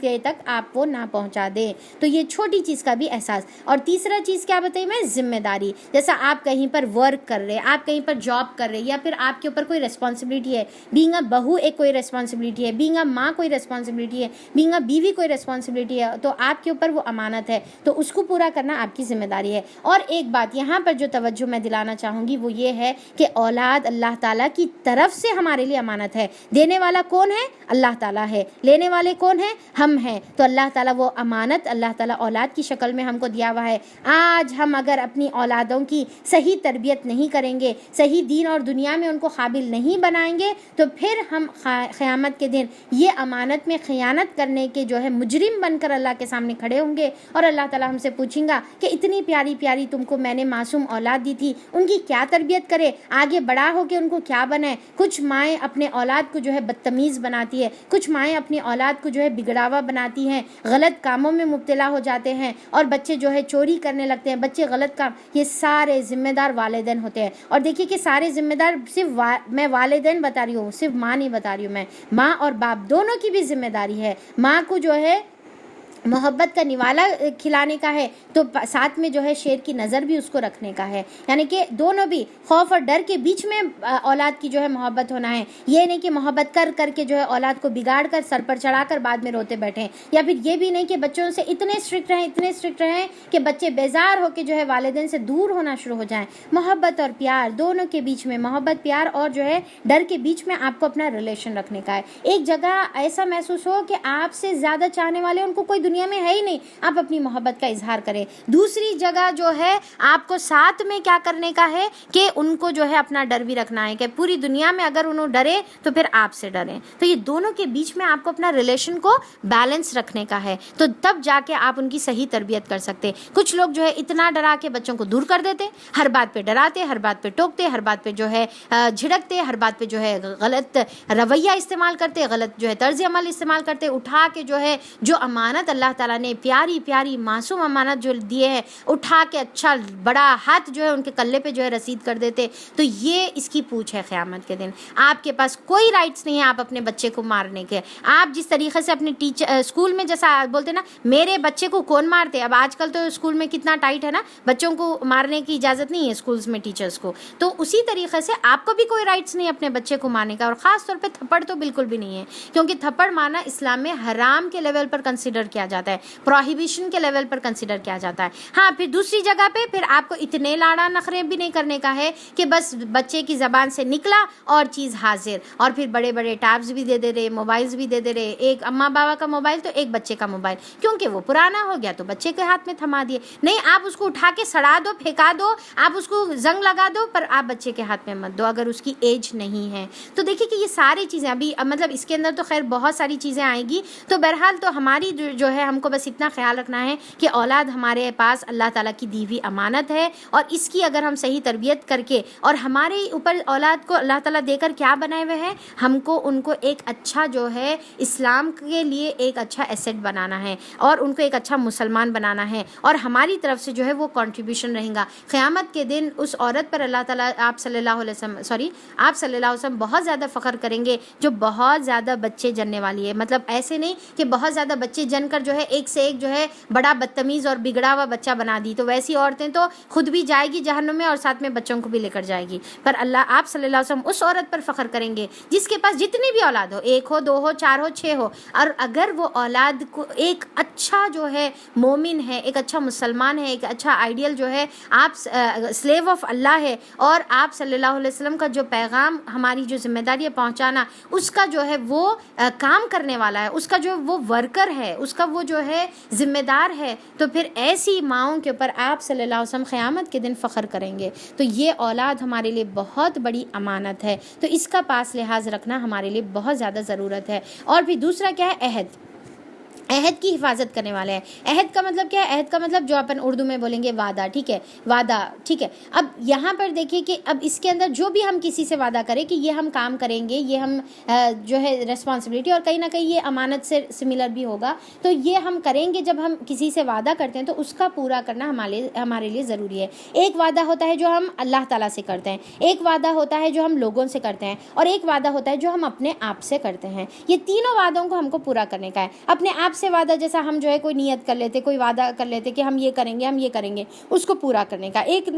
کے تک آپ وہ نہ پہنچا دے۔ تو یہ چھوٹی چیز کا بھی احساس۔ اور تیسرا چیز کیا بتائی میں؟ ذمہ داری۔ جیسا آپ کہیں پر ورک کر رہے، آپ کہیں پر جاب کر رہے، یا پھر آپ کے اوپر کوئی ریسپانسبلٹی ہے، بینگ اے بہو ایک کوئی ریسپانسبلٹی ہے، بینگ اے ماں کوئی ریسپانسبلٹی ہے، بینگ اے بیوی کوئی ریسپانسبلٹی ہے، تو آپ کے اوپر وہ امانت ہے، تو اس کو پورا کرنا آپ کی ذمہ داری ہے۔ اور ایک بات یہاں پر جو توجہ میں دلانا چاہوں گی وہ یہ ہے کہ اولاد اللہ تعالیٰ کی طرف سے ہمارے لیے امانت ہے۔ دینے والا کون ہے؟ اللہ تعالیٰ ہے۔ لینے والے کون ہیں؟ ہم ہیں۔ تو اللہ تعالیٰ وہ امانت اللہ تعالیٰ اولاد کی شکل میں ہم کو دیا ہوا ہے۔ آج ہم اگر اپنی اولادوں کی صحیح تربیت نہیں کریں گے، صحیح دین اور دنیا میں ان کو قابل نہیں بنائیں گے، تو پھر ہم قیامت کے دن یہ امانت میں خیانت کرنے کے جو ہے مجرم بن کر اللہ کے سامنے کھڑے ہوں گے، اور اللہ تعالیٰ ہم سے پوچھیں گا کہ اتنی پیاری پیاری تم کو میں نے معصوم اولاد دی تھی، ان کی کیا تربیت کرے، آگے بڑا ہو کے ان کو کیا بنائے۔ کچھ مائیں اپنے اولاد کو جو ہے بدتمیز بناتی ہے، کچھ مائیں اپنی اولاد کو جو ہے بگڑاوا بناتی ہیں، غلط کاموں میں مبتلا ہو جاتے ہیں، اور بچے جو ہے چوری کرنے لگتے ہیں، بچے غلط کام، یہ سارے ذمہ دار والدین ہوتے ہیں۔ اور دیکھیے کہ سارے ذمہ دار صرف میں والدین بتا رہی ہوں، صرف ماں نہیں بتا رہی ہوں، میں ماں اور باپ دونوں کی بھی ذمہ داری ہے۔ ماں کو جو ہے محبت کا نوالا کھلانے کا ہے تو ساتھ میں جو ہے شیر کی نظر بھی اس کو رکھنے کا ہے. یعنی کہ دونوں بھی خوف اور ڈر کے بیچ میں اولاد کی جو ہے محبت ہونا ہے. یہ نہیں کہ محبت کر کر کے جو ہے اولاد کو بگاڑ کر سر پر چڑھا کر بعد میں روتے بیٹھیں, یا پھر یہ بھی نہیں کہ بچوں سے اتنے اسٹرکٹ رہیں کہ بچے بیزار ہو کے جو ہے والدین سے دور ہونا شروع ہو جائیں. محبت اور پیار دونوں کے بیچ میں, محبت پیار اور جو ہے ڈر کے بیچ میں آپ کو اپنا ریلیشن رکھنے کا ہے. ایک جگہ ایسا محسوس ہو کہ آپ سے زیادہ چاہنے والے ان کو کوئی دنیا میں ہے ہی نہیں, آپ اپنی محبت کا اظہار کریں. دوسری جگہ جو ہے آپ کو ساتھ میں کیا کرنے کا ہے کہ ان کو جو ہے اپنا ڈر بھی رکھنا ہے کہ پوری دنیا میں اگر انہوں ڈرے تو پھر آپ سے ڈریں. تو یہ دونوں کے بیچ میں آپ کو اپنا ریلیشن کو بیلنس رکھنے کا ہے, تو تب جا کے آپ ان کی صحیح تربیت کر سکتے. کچھ لوگ جو ہے اتنا ڈرا کے بچوں کو دور کر دیتے, ہر بات پہ ڈراتے, ہر بات پہ ٹوکتے, ہر بات پہ جو ہے جھڑکتے, ہر بات پہ جو ہے غلط رویہ استعمال کرتے, غلط جو ہے طرز عمل استعمال کرتے, اٹھا کے جو ہے جو امانت اللہ تعالیٰ نے پیاری پیاری معصوم امانت جو دیے ہیں اٹھا کے اچھا بڑا ہاتھ جو ہے ان کے کلے پہ جو ہے رسید کر دیتے. تو یہ اس کی پوچھ ہے قیامت کے دن. آپ کے پاس کوئی رائٹس نہیں ہے آپ اپنے بچے کو مارنے کے. آپ جس طریقے سے اپنے ٹیچر اسکول میں جیسا بولتے نا میرے بچے کو کون مارتے, اب آج کل تو اسکول میں کتنا ٹائٹ ہے نا, بچوں کو مارنے کی اجازت نہیں ہے اسکولز میں ٹیچرز کو. تو اسی طریقے سے آپ کو بھی کوئی رائٹس نہیں ہے اپنے بچے کو مارنے کا, اور خاص طور پہ تھپڑ تو بالکل بھی نہیں ہے, کیونکہ تھپڑ مارنا اسلام میں حرام کے لیول پر کنسیڈر کیا جاتا ہے, پروہیبیشن کے لیول پر کنسیڈر کیا جاتا ہے. ہاں پھر دوسری جگہ پہ پھر آپ کو اتنے لاڑا نخرے بھی نہیں کرنے کا ہے کہ بس بچے کی زبان سے نکلا اور چیز حاضر, اور پھر بڑے بڑے ٹیبز بھی دے دے رہے, موبائلز بھی دے دے رہے, ایک اماں بابا کا موبائل تو ایک بچے کا موبائل, کیونکہ وہ پرانا ہو گیا تو بچے کے ہاتھ میں تھما دیے. نہیں, آپ اس کو اٹھا کے سڑا دو, پھینکا دو, آپ اس کو زنگ لگا دو, پر آپ بچے کے ہاتھ میں مت دو اگر اس کی ایج نہیں ہے. تو دیکھیے کہ یہ ساری چیزیں ابھی مطلب اس کے اندر تو خیر بہت ساری چیزیں آئیں گی. تو بہرحال تو ہماری جو ہے ہم کو بس اتنا خیال رکھنا ہے کہ اولاد ہمارے پاس اللہ تعالیٰ کی دی ہوئی امانت ہے, اور اس کی اگر ہم صحیح تربیت کر کے, اور ہمارے اوپر اولاد کو اللہ تعالیٰ دے کر کیا بنائے ہوئے ہیں, ہم کو ان کو ایک اچھا جو ہے اسلام کے لیے ایک اچھا ایسیٹ بنانا ہے, اور ان کو ایک اچھا مسلمان بنانا ہے, اور ہماری طرف سے جو ہے وہ کنٹریبیوشن رہے گا. قیامت کے دن اس عورت پر اللہ تعالیٰ آپ صلی اللہ علیہ وسلم بہت زیادہ فخر کریں گے جو بہت زیادہ بچے جننے والی ہے. مطلب ایسے نہیں کہ بہت زیادہ بچے جن کر جو ہے ایک سے ایک جو ہے بڑا بدتمیز اور بگڑا ہوا بچہ بنا دی, تو ویسی عورتیں تو خود بھی جائے گی جہنم میں اور ساتھ میں بچوں کو بھی لے کر جائے گی. پر اللہ آپ صلی اللہ علیہ وسلم اس عورت پر فخر کریں گے جس کے پاس جتنی بھی اولاد ہو, 1 ہو 2 ہو 4 ہو 6 ہو, اور اگر وہ اولاد کو ایک اچھا جو ہے مومن ہے, ایک اچھا مسلمان ہے, ایک اچھا آئیڈیل جو ہے آپ سلیو آف اللہ ہے, اور آپ صلی اللہ علیہ وسلم کا جو پیغام ہماری جو ذمہ داری ہے پہنچانا, اس کا جو ہے وہ کام کرنے والا ہے, اس کا جو وہ ورکر ہے, اس کا وہ جو ہے ذمہ دار ہے, تو پھر ایسی ماؤں کے اوپر آپ صلی اللہ علیہ وسلم قیامت کے دن فخر کریں گے. تو یہ اولاد ہمارے لیے بہت بڑی امانت ہے, تو اس کا پاس لحاظ رکھنا ہمارے لیے بہت زیادہ ضرورت ہے. اور پھر دوسرا کیا ہے, عہد کی حفاظت کرنے والے ہیں. عہد کا مطلب کیا ہے, عہد کا مطلب جو اپن اردو میں بولیں گے وعدہ, ٹھیک ہے, وعدہ, ٹھیک ہے. اب یہاں پر دیکھیے کہ اب اس کے اندر جو بھی ہم کسی سے وعدہ کریں کہ یہ ہم کام کریں گے, یہ ہم جو ہے ریسپانسبلٹی, اور کہیں نہ کہیں یہ امانت سے سملر بھی ہوگا, تو یہ ہم کریں گے. جب ہم کسی سے وعدہ کرتے ہیں تو اس کا پورا کرنا ہمارے لیے ضروری ہے. ایک وعدہ ہوتا ہے جو ہم اللہ تعالیٰ سے کرتے ہیں, ایک وعدہ ہوتا ہے جو ہم لوگوں سے کرتے ہیں, اور ایک وعدہ ہوتا ہے جو ہم اپنے آپ سے کرتے ہیں. یہ تینوں وعدوں کو ہم کو پورا کرنے کا ہے. اپنے آپ سے وعدہ, جیسا ہم جو ہے کوئی نیت کر لیتے, کوئی وعدہ کر لیتے کہ ہم یہ کریں گے, ہم یہ کریں گے, اس کو پورا کرنے کا. ایک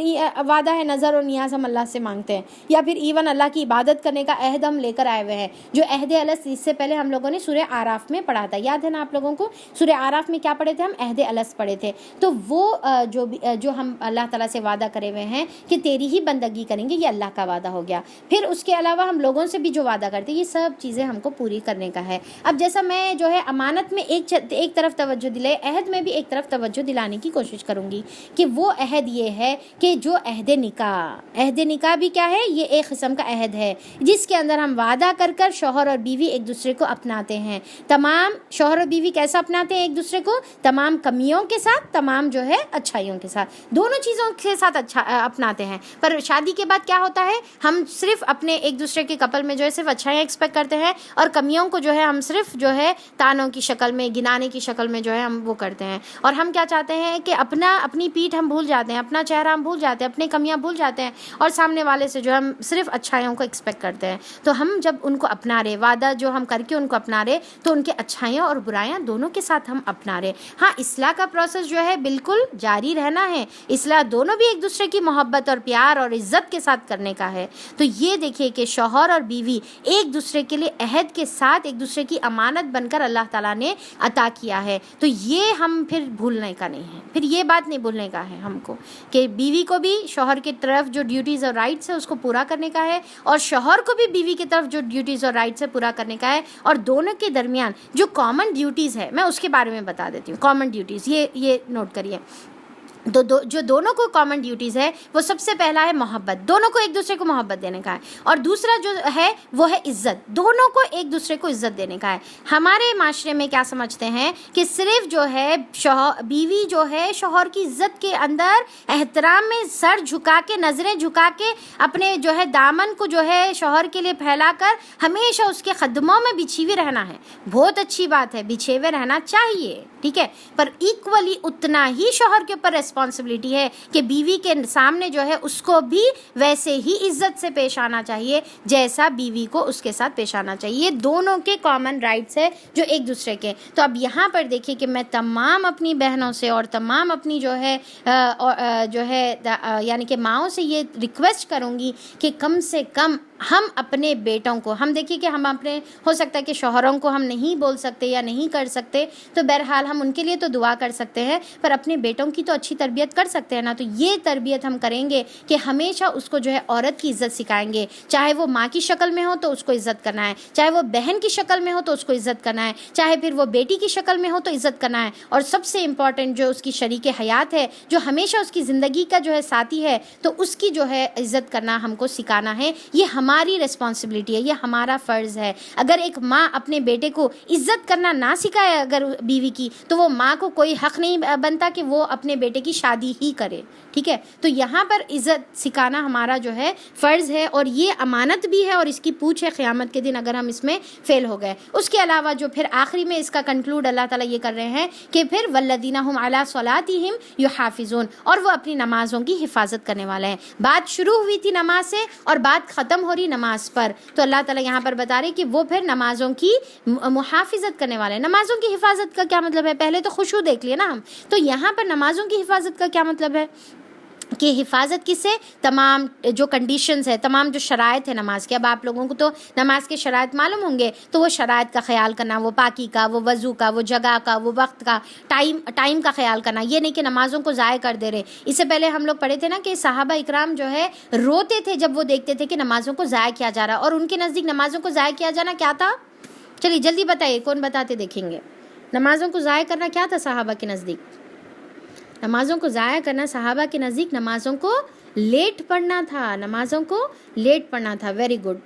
وعدہ ہے نظر اور نیاز ہم اللہ سے مانگتے ہیں, یا پھر ایون اللہ کی عبادت کرنے کا عہد ہم لے کر آئے ہوئے ہیں, جو عہد الست. اس سے پہلے ہم لوگوں نے سورہ آراف میں پڑھا تھا, یاد ہے نا آپ لوگوں کو, سورہ آراف میں کیا پڑھے تھے ہم, عہد الست پڑھے تھے. تو وہ جو ہم اللہ تعالیٰ سے وعدہ کرے ہوئے ہیں کہ تیری ہی بندگی کریں گے, یہ اللہ کا وعدہ ہو گیا. پھر اس کے علاوہ ہم لوگوں سے بھی جو وعدہ کرتے ہیں, یہ سب چیزیں ہم کو پوری کرنے کا ہے. اب جیسا میں جو ہے امانت میں ایک طرف توجہ دلائے, عہد میں بھی ایک طرف توجہ دلانے کی کوشش کروں گی کہ وہ عہد یہ ہے کہ جو عہد نکاح بھی کیا ہے, یہ ایک قسم کا عہد ہے جس کے اندر ہم وعدہ کر کر شوہر اور بیوی ایک دوسرے کو اپناتے ہیں. تمام شوہر اور بیوی کیسا اپناتے ہیں ایک دوسرے کو, تمام کمیوں کے ساتھ, تمام جو ہے اچھائیوں کے ساتھ, دونوں چیزوں کے ساتھ اچھا اپناتے ہیں. پر شادی کے بعد کیا ہوتا ہے, ہم صرف اپنے ایک دوسرے کے کپل میں جو ہے صرف اچھائیاں ایکسپیکٹ کرتے ہیں, اور کمیوں کو جو ہے ہم صرف جو ہے تانوں کی شکل میں, گنانے کی شکل میں جو ہے ہم وہ کرتے ہیں. اور ہم کیا چاہتے ہیں کہ اپنی پیٹھ ہم بھول جاتے ہیں, اپنا چہرہ ہم بھول جاتے ہیں, اپنی کمیاں بھول جاتے ہیں, اور سامنے والے سے جو ہم صرف اچھائیوں کو ایکسپیکٹ کرتے ہیں. تو ہم جب ان کو اپنا رہے, وعدہ جو ہم کر کے ان کو اپنا رہے, تو ان کے اچھائیاں اور برائیاں دونوں کے ساتھ ہم اپنا رہے. ہاں, اصلاح کا پروسیس جو ہے بالکل جاری رہنا ہے. اصلاح دونوں بھی ایک دوسرے کی محبت اور پیار اور عزت کے ساتھ کرنے کا ہے. تو یہ دیکھیے کہ شوہر اور بیوی ایک دوسرے کے لیے عہد کے ساتھ ایک دوسرے کی امانت بن کر اللہ تعالیٰ نے عطا کیا ہے. تو یہ ہم پھر بھولنے کا نہیں ہے, پھر یہ بات نہیں بھولنے کا ہے ہم کو کہ بیوی کو بھی شوہر کی طرف جو ڈیوٹیز اور رائٹس ہے اس کو پورا کرنے کا ہے, اور شوہر کو بھی بیوی کی طرف جو ڈیوٹیز اور رائٹس ہے پورا کرنے کا ہے. اور دونوں کے درمیان جو کامن ڈیوٹیز ہے, میں اس کے بارے میں بتا دیتی ہوں. کامن ڈیوٹیز یہ نوٹ کریے. جو دونوں کو کامن ڈیوٹیز ہے وہ سب سے پہلا ہے محبت, دونوں کو ایک دوسرے کو محبت دینے کا ہے. اور دوسرا جو ہے وہ ہے عزت, دونوں کو ایک دوسرے کو عزت دینے کا ہے. ہمارے معاشرے میں کیا سمجھتے ہیں کہ صرف جو ہے بیوی جو ہے شوہر کی عزت کے اندر احترام میں سر جھکا کے, نظریں جھکا کے, اپنے جو ہے دامن کو جو ہے شوہر کے لیے پھیلا کر ہمیشہ اس کے قدموں میں بچھی ہوئی رہنا ہے. بہت اچھی بات ہے, بچھے ہوئے رہنا چاہیے, ٹھیک ہے, پر ایکولی اتنا ہی شوہر کے اوپر رسپانسبلٹی ہے کہ بیوی کے سامنے جو ہے اس کو بھی ویسے ہی عزت سے پیش آنا چاہیے جیسا بیوی کو اس کے ساتھ پیش آنا چاہیے. یہ دونوں کے کامن رائٹس ہے جو ایک دوسرے کے. تو اب یہاں پر دیکھیے کہ میں تمام اپنی بہنوں سے اور تمام اپنی جو ہے یعنی کہ ماؤں سے یہ ریکویسٹ کروں گی کہ کم سے کم ہم اپنے بیٹوں کو, ہم دیکھیے کہ ہم اپنے, ہو سکتا ہے کہ شوہروں کو ہم نہیں بول سکتے یا نہیں کر سکتے, تو بہرحال ہم ان کے لیے تو دعا کر سکتے ہیں, پر اپنے بیٹوں کی تو اچھی تربیت کر سکتے ہیں نا. تو یہ تربیت ہم کریں گے کہ ہمیشہ اس کو جو ہے عورت کی عزت سکھائیں گے, چاہے وہ ماں کی شکل میں ہو تو اس کو عزت کرنا ہے, چاہے وہ بہن کی شکل میں ہو تو اس کو عزت کرنا ہے, چاہے پھر وہ بیٹی کی شکل میں ہو تو عزت کرنا ہے, اور سب سے امپورٹنٹ جو اس کی شریک حیات ہے, جو ہمیشہ اس کی زندگی کا جو ہے ساتھی ہے, تو اس کی جو ہے عزت کرنا ہم کو سکھانا ہے. یہ ہماری ریسپانسبلٹی ہے, یہ ہمارا فرض ہے. اگر ایک ماں اپنے بیٹے کو عزت کرنا نہ سکھائے اگر بیوی کی, تو وہ ماں کو کوئی حق نہیں بنتا کہ وہ اپنے بیٹے کی شادی ہی کرے, ٹھیک ہے. تو یہاں پر عزت سکھانا ہمارا جو ہے فرض ہے, اور یہ امانت بھی ہے, اور اس کی پوچھ ہے قیامت کے دن اگر ہم اس میں فیل ہو گئے. اس کے علاوہ جو پھر آخری میں اس کا کنکلوڈ اللہ تعالیٰ یہ کر رہے ہیں کہ پھر والذین هم علی صلاتہم یحافظون, اور وہ اپنی نمازوں کی حفاظت کرنے والے ہیں. بات شروع ہوئی تھی نماز سے اور بات ختم ہو رہی نماز پر, تو اللہ تعالیٰ یہاں پر بتا رہے کہ وہ پھر نمازوں کی محافظت کرنے والے ہیں. نمازوں کی حفاظت کا کیا مطلب ہے؟ پہلے تو خشوع دیکھ لیے نا ہم, تو یہاں پر نمازوں کی حفاظت کا کیا مطلب ہے کہ حفاظت کس سے؟ تمام جو کنڈیشنز ہے, تمام جو شرائط ہے نماز کے. اب آپ لوگوں کو تو نماز کے شرائط معلوم ہوں گے, تو وہ شرائط کا خیال کرنا, وہ پاکی کا, وہ وضو کا, وہ جگہ کا, وہ وقت کا, ٹائم کا خیال کرنا. یہ نہیں کہ نمازوں کو ضائع کر دے رہے. اس سے پہلے ہم لوگ پڑھے تھے نا کہ صحابہ اکرام جو ہے روتے تھے جب وہ دیکھتے تھے کہ نمازوں کو ضائع کیا جا رہا, اور ان کے نزدیک نمازوں کو ضائع کیا جانا کیا تھا؟ چلیے جلدی بتائیے, کون بتاتے دیکھیں گے. نمازوں کو ضائع کرنا کیا تھا صحابہ کے نزدیک؟ نمازوں کو ضائع کرنا صحابہ کے نزدیک نمازوں کو لیٹ پڑھنا تھا, نمازوں کو لیٹ پڑھنا تھا. Very good.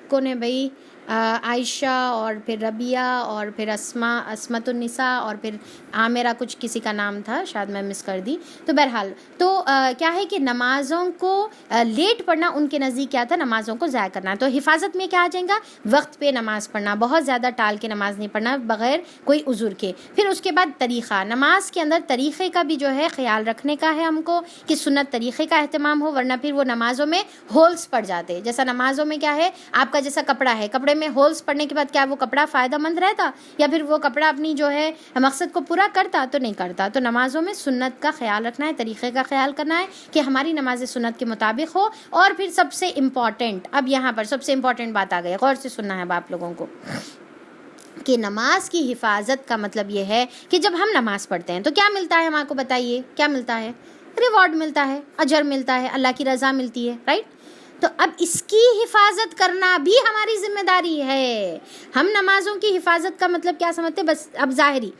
کون ہے بھائی؟ عائشہ, اور پھر ربیہ, اور پھر اسمت النساء, اور پھر عامرہ, کچھ کسی کا نام تھا, شاید میں مس کر دی. تو بہرحال تو کیا ہے کہ نمازوں کو لیٹ پڑھنا ان کے نزدیک کیا تھا؟ نمازوں کو ضائع کرنا. تو حفاظت میں کیا آ جائے گا؟ وقت پہ نماز پڑھنا, بہت زیادہ ٹال کے نماز نہیں پڑھنا بغیر کوئی عذر کے. پھر اس کے بعد طریقہ, نماز کے اندر طریقے کا بھی جو ہے خیال رکھنے کا ہے ہم کو کہ سنت طریقے کا اہتمام ہو, ورنہ پھر وہ نمازوں میں ہولز پڑ جاتے. جیسا نمازوں میں کیا ہے, آپ کا جیسا کپڑا ہے, کپڑے میں ہولز پڑنے کے بعد کیا وہ کپڑا فائدہ مند رہتا, یا پھر وہ کپڑا اپنی جو ہے مقصد کو پورا کرتا؟ تو نہیں کرتا. تو نمازوں میں سنت کا خیال رکھنا ہے, طریقے کا خیال کرنا ہے کہ ہماری نماز سنت کے مطابق ہو. اور پھر سب سے امپورٹنٹ, اب یہاں پر سب سے امپورٹنٹ بات آ گئی, غور سے سننا ہے اب آپ لوگوں کو, کہ نماز کی حفاظت کا مطلب یہ ہے کہ جب ہم نماز پڑھتے ہیں تو کیا ملتا ہے؟ ہم آپ کو بتائیے کیا ملتا ہے؟ ریوارڈ ملتا ہے, اجر ملتا ہے, اللہ کی رضا ملتی ہے, رائٹ. تو اب اس کی حفاظت کرنا بھی ہماری ذمہ داری ہے. ہم نمازوں کی حفاظت کا مطلب کیا سمجھتے ہیں؟ بس اب ظاہری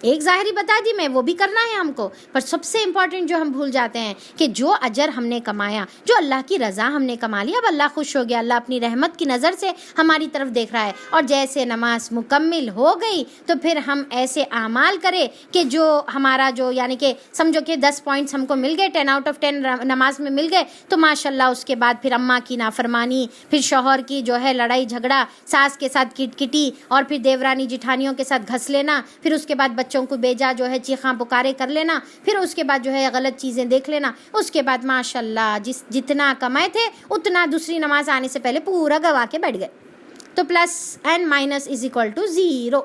ایک ظاہری بتا دی میں، وہ بھی کرنا ہے ہم کو، پر سب سے امپورٹنٹ جو ہم بھول جاتے ہیں کہ جو اجر ہم نے کمایا، جو اللہ کی رضا ہم نے کما لی، اب اللہ خوش ہو گیا، اللہ اپنی رحمت کی نظر سے ہماری طرف دیکھ رہا ہے، اور جیسے نماز مکمل ہو گئی تو پھر ہم ایسے اعمال کریں کہ جو ہمارا جو یعنی کہ سمجھو کہ 10 پوائنٹس ہم کو مل گئے، 10 آؤٹ آف 10 نماز میں مل گئے، تو ماشاءاللہ اس کے بعد پھر اماں کی نافرمانی، پھر شوہر کی جو ہے لڑائی جھگڑا، ساس کے ساتھ کٹ کٹی، اور پھر دیورانی جٹھانیوں کے ساتھ گھس لینا، پھر اس کے بعد بچوں کو بیجا جو ہے چیخاں پکارے کر لینا، پھر اس کے بعد جو ہے غلط چیزیں دیکھ لینا، اس کے بعد ماشاءاللہ جتنا کمائے تھے اتنا دوسری نماز آنے سے پہلے پورا گوا کے بیٹھ گئے، تو plus and minus is equal to 0،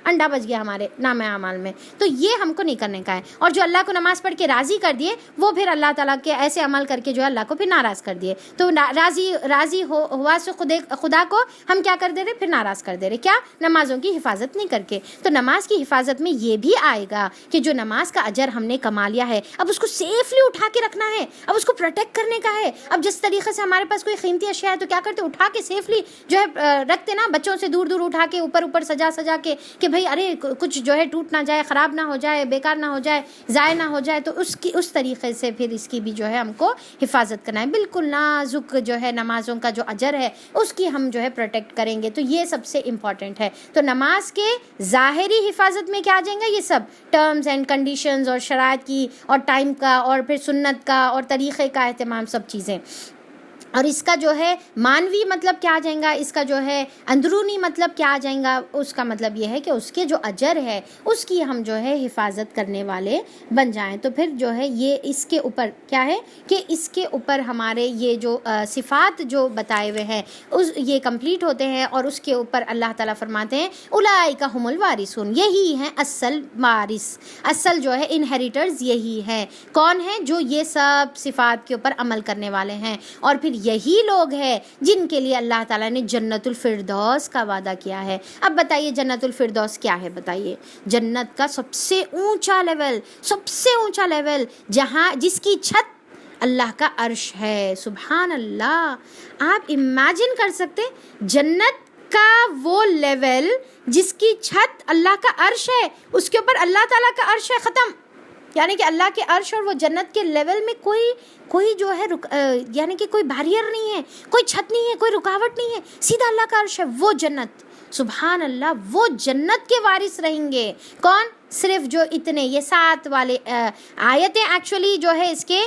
انڈا بچ گیا ہمارے نام اعمال میں. تو یہ ہم کو نہیں کرنے کا ہے. اور جو اللہ کو نماز پڑھ کے راضی کر دیے وہ پھر اللہ تعالیٰ کے ایسے عمل کر کے جو ہے اللہ کو پھر ناراض کر دیے. تو راضی ہوا سے خدا کو ہم کیا کر دے رہے؟ پھر ناراض کر دے رہے. کیا؟ نمازوں کی حفاظت نہیں کر کے. تو نماز کی حفاظت میں یہ بھی آئے گا کہ جو نماز کا اجر ہم نے کما لیا ہے اب اس کو سیفلی اٹھا کے رکھنا ہے، اب اس کو پروٹیکٹ کرنے کا ہے. اب جس طریقے سے ہمارے پاس کوئی قیمتی اشیاء ہے تو کیا کرتے؟ اٹھا کے سیفلی جو ہے رکھتے نا، بچوں سے دور دور اٹھا کے اوپر سجا کے کہ بھئی ارے کچھ جو ہے ٹوٹ نہ جائے، خراب نہ ہو جائے، بیکار نہ ہو جائے، ضائع نہ ہو جائے. تو اس طریقے سے پھر اس کی بھی جو ہے ہم کو حفاظت کرنا ہے. بالکل نازک جو ہے نمازوں کا جو اجر ہے اس کی ہم جو ہے پروٹیکٹ کریں گے. تو یہ سب سے امپورٹنٹ ہے. تو نماز کے ظاہری حفاظت میں کیا آ جائیں گا؟ یہ سب ٹرمز اینڈ کنڈیشنز اور شرائط کی اور ٹائم کا اور پھر سنت کا اور طریقے کا اہتمام، سب چیزیں. اور اس کا جو ہے مانوی مطلب کیا آ جائیں گا، اس کا جو ہے اندرونی مطلب کیا آ جائیں گا. اس کا مطلب یہ ہے کہ اس کے جو اجر ہے اس کی ہم جو ہے حفاظت کرنے والے بن جائیں. تو پھر جو ہے یہ اس کے اوپر کیا ہے کہ اس کے اوپر ہمارے یہ جو صفات جو بتائے ہوئے ہیں یہ کمپلیٹ ہوتے ہیں. اور اس کے اوپر اللہ تعالیٰ فرماتے ہیں اولئک هم الوارثون، یہی ہیں اصل وارث، اصل جو ہے انہیریٹرز یہی ہیں. کون ہیں؟ جو یہ سب صفات کے اوپر عمل کرنے والے ہیں. اور پھر یہی لوگ ہیں جن کے لیے اللہ تعالیٰ نے جنت الفردوس کا وعدہ کیا ہے. اب بتائیے جنت الفردوس کیا ہے؟ بتائیے. جنت کا سب سے اونچا لیول جہاں جس کی چھت اللہ کا عرش ہے. سبحان اللہ. آپ امیجن کر سکتے جنت کا وہ لیول جس کی چھت اللہ کا عرش ہے، اس کے اوپر اللہ تعالیٰ کا عرش ہے. ختم. یعنی کہ اللہ کے عرش اور وہ جنت کے لیول میں کوئی جو ہے یعنی کہ کوئی بیریئر نہیں ہے، کوئی چھت نہیں ہے، کوئی رکاوٹ نہیں ہے، سیدھا اللہ کا عرش ہے. وہ جنت، سبحان اللہ، وہ جنت کے وارث رہیں گے. کون؟ صرف جو اتنے یہ 7 والے آیتیں ایکچولی جو ہے اس کے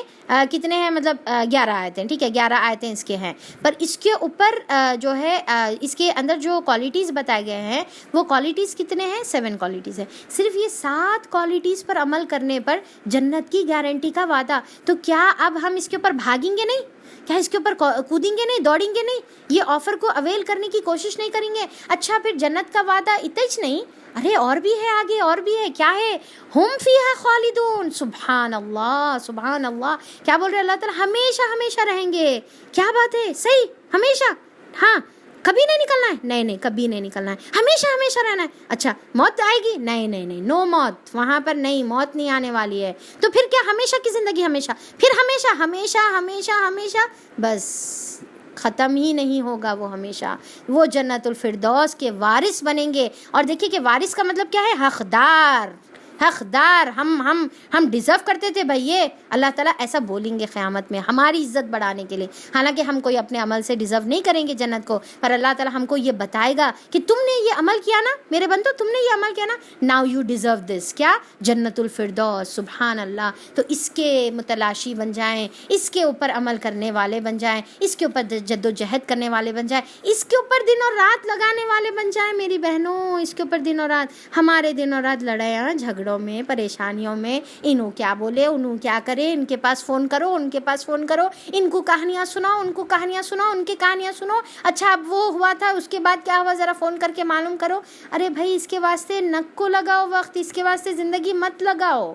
کتنے ہیں؟ مطلب 11 آیتیں. ٹھیک ہے، 11 آیتیں اس کے ہیں. پر اس کے اوپر جو ہے اس کے اندر جو کوالٹیز بتائے گئے ہیں وہ کوالٹیز کتنے ہیں؟ 7 کوالٹیز ہیں. صرف یہ 7 کوالٹیز پر عمل کرنے پر جنت کی گارنٹی کا وعدہ. تو کیا اب ہم اس کے اوپر بھاگیں گے نہیں؟ کیا اس کے اوپر کودیں گے نہیں، دوڑیں گے نہیں، یہ آفر کو اویل کرنے کی کوشش نہیں کریں گے؟ اچھا پھر جنت کا وعدہ اتنا ہی نہیں، ارے اور بھی ہے آگے، اور بھی ہے. کیا ہے؟ ہم فیہا خالدون. سبحان اللہ، سبحان اللہ. کیا بول رہے اللہ تعالیٰ؟ ہمیشہ رہیں گے. کیا بات ہے؟ صحیح، ہمیشہ. ہاں، کبھی نہیں نکلنا ہے؟ نہیں کبھی نہیں نکلنا ہے، ہمیشہ رہنا ہے. اچھا موت آئے گی؟ نہیں، نو موت. وہاں پر نہیں، موت نہیں آنے والی ہے. تو پھر کیا ہمیشہ کی زندگی؟ پھر ہمیشہ بس ختم ہی نہیں ہوگا وہ ہمیشہ. وہ جنت الفردوس کے وارث بنیں گے. اور دیکھیے کہ وارث کا مطلب کیا ہے؟ حقدار. ہم ڈیزرو کرتے تھے بھائی. یہ اللہ تعالیٰ ایسا بولیں گے قیامت میں ہماری عزت بڑھانے کے لیے. حالانکہ ہم کوئی اپنے عمل سے ڈیزرو نہیں کریں گے جنت کو، پر اللہ تعالیٰ ہم کو یہ بتائے گا کہ تم نے یہ عمل کیا نا میرے بندو، تم نے یہ عمل کیا نا، ناؤ یو ڈیزرو دس. کیا؟ جنت الفردوس. سبحان اللہ. تو اس کے متلاشی بن جائیں، اس کے اوپر عمل کرنے والے بن جائیں، اس کے اوپر جد و جہد کرنے والے بن جائیں، اس کے اوپر دن اور رات لگانے والے بن جائیں. میری بہنوں، اس کے اوپر دن اور رات، ہمارے دن اور رات لڑائیاں جھگڑوں میں، پریشانیوں میں، انہوں کیا بولے، انہوں کیا کرے، ان کے پاس فون کرو، ان کے پاس فون کرو، ان کو کہانیاں سناؤ، ان کو کہانیاں سناؤ، ان کی کہانیاں سنو. اچھا اب وہ ہوا تھا، اس کے بعد کیا ہوا، ذرا فون کر کے معلوم کرو. ارے بھائی اس کے واسطے نک کو لگاؤ وقت، اس کے واسطے زندگی مت لگاؤ.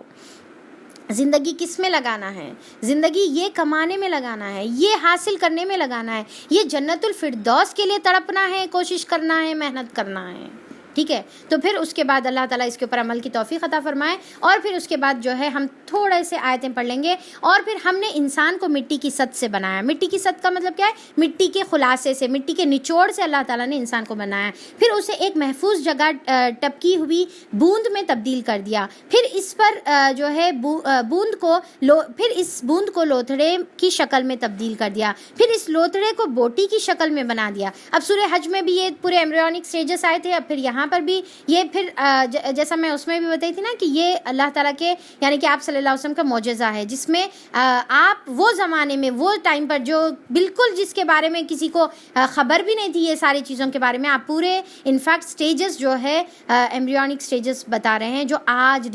زندگی کس میں لگانا ہے؟ زندگی یہ کمانے میں لگانا ہے، یہ حاصل کرنے میں لگانا ہے، یہ جنت الفردوس کے لیے تڑپنا ہے، کوشش کرنا ہے، محنت کرنا ہے. ٹھیک ہے. تو پھر اس کے بعد اللہ تعالیٰ اس کے اوپر عمل کی توفیق عطا فرمائے. اور پھر اس کے بعد جو ہے ہم تھوڑے سے آیتیں پڑھ لیں گے. اور پھر ہم نے انسان کو مٹی کی سط سے بنایا. مٹی کی سط کا مطلب کیا ہے؟ مٹی کے خلاصے سے، مٹی کے نچوڑ سے اللہ تعالیٰ نے انسان کو بنایا. پھر اسے ایک محفوظ جگہ ٹپکی ہوئی بوند میں تبدیل کر دیا. پھر اس پر جو ہے پھر اس بوند کو لوتھڑے کی شکل میں تبدیل کر دیا. پھر اس لوتھڑے کو بوٹی کی شکل میں بنا دیا. اب سورہ حج میں بھی یہ پورے ایمبریونک سٹیجز آئے تھے. اب پھر یہاں پر بھی یہ پھر جیسا میں اس میں بھی بتائی تھی نا کہ یہ اللہ تعالیٰ کے یعنی کہ آپ صلی اللہ علیہ وسلم کا معجزہ ہے، جس میں آپ وہ زمانے میں وہ ٹائم پر جو بالکل جس کے بارے میں کسی کو خبر بھی نہیں تھی یہ ساری چیزوں کے بارے میں، آپ پورے انفیکٹ سٹیجز جو ہے ایمبریونک سٹیجز بتا رہے ہیں جو آج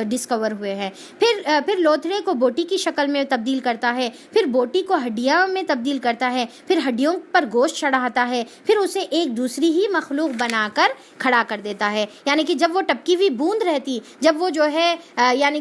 ڈسکور ہوئے ہیں. پھر لوتھڑے کو بوٹی کی شکل میں تبدیل کرتا ہے. پھر بوٹی کو ہڈیاں میں تبدیل کرتا ہے. پھر ہڈیوں پر گوشت چڑھاتا ہے. پھر اسے ایک دوسری ہی مخلوق بنا کر کھڑا کر دیتا ہے. یعنی کہ جب وہ ٹپکی ہوئی بوند رہتی، جب وہ جو ہے یعنی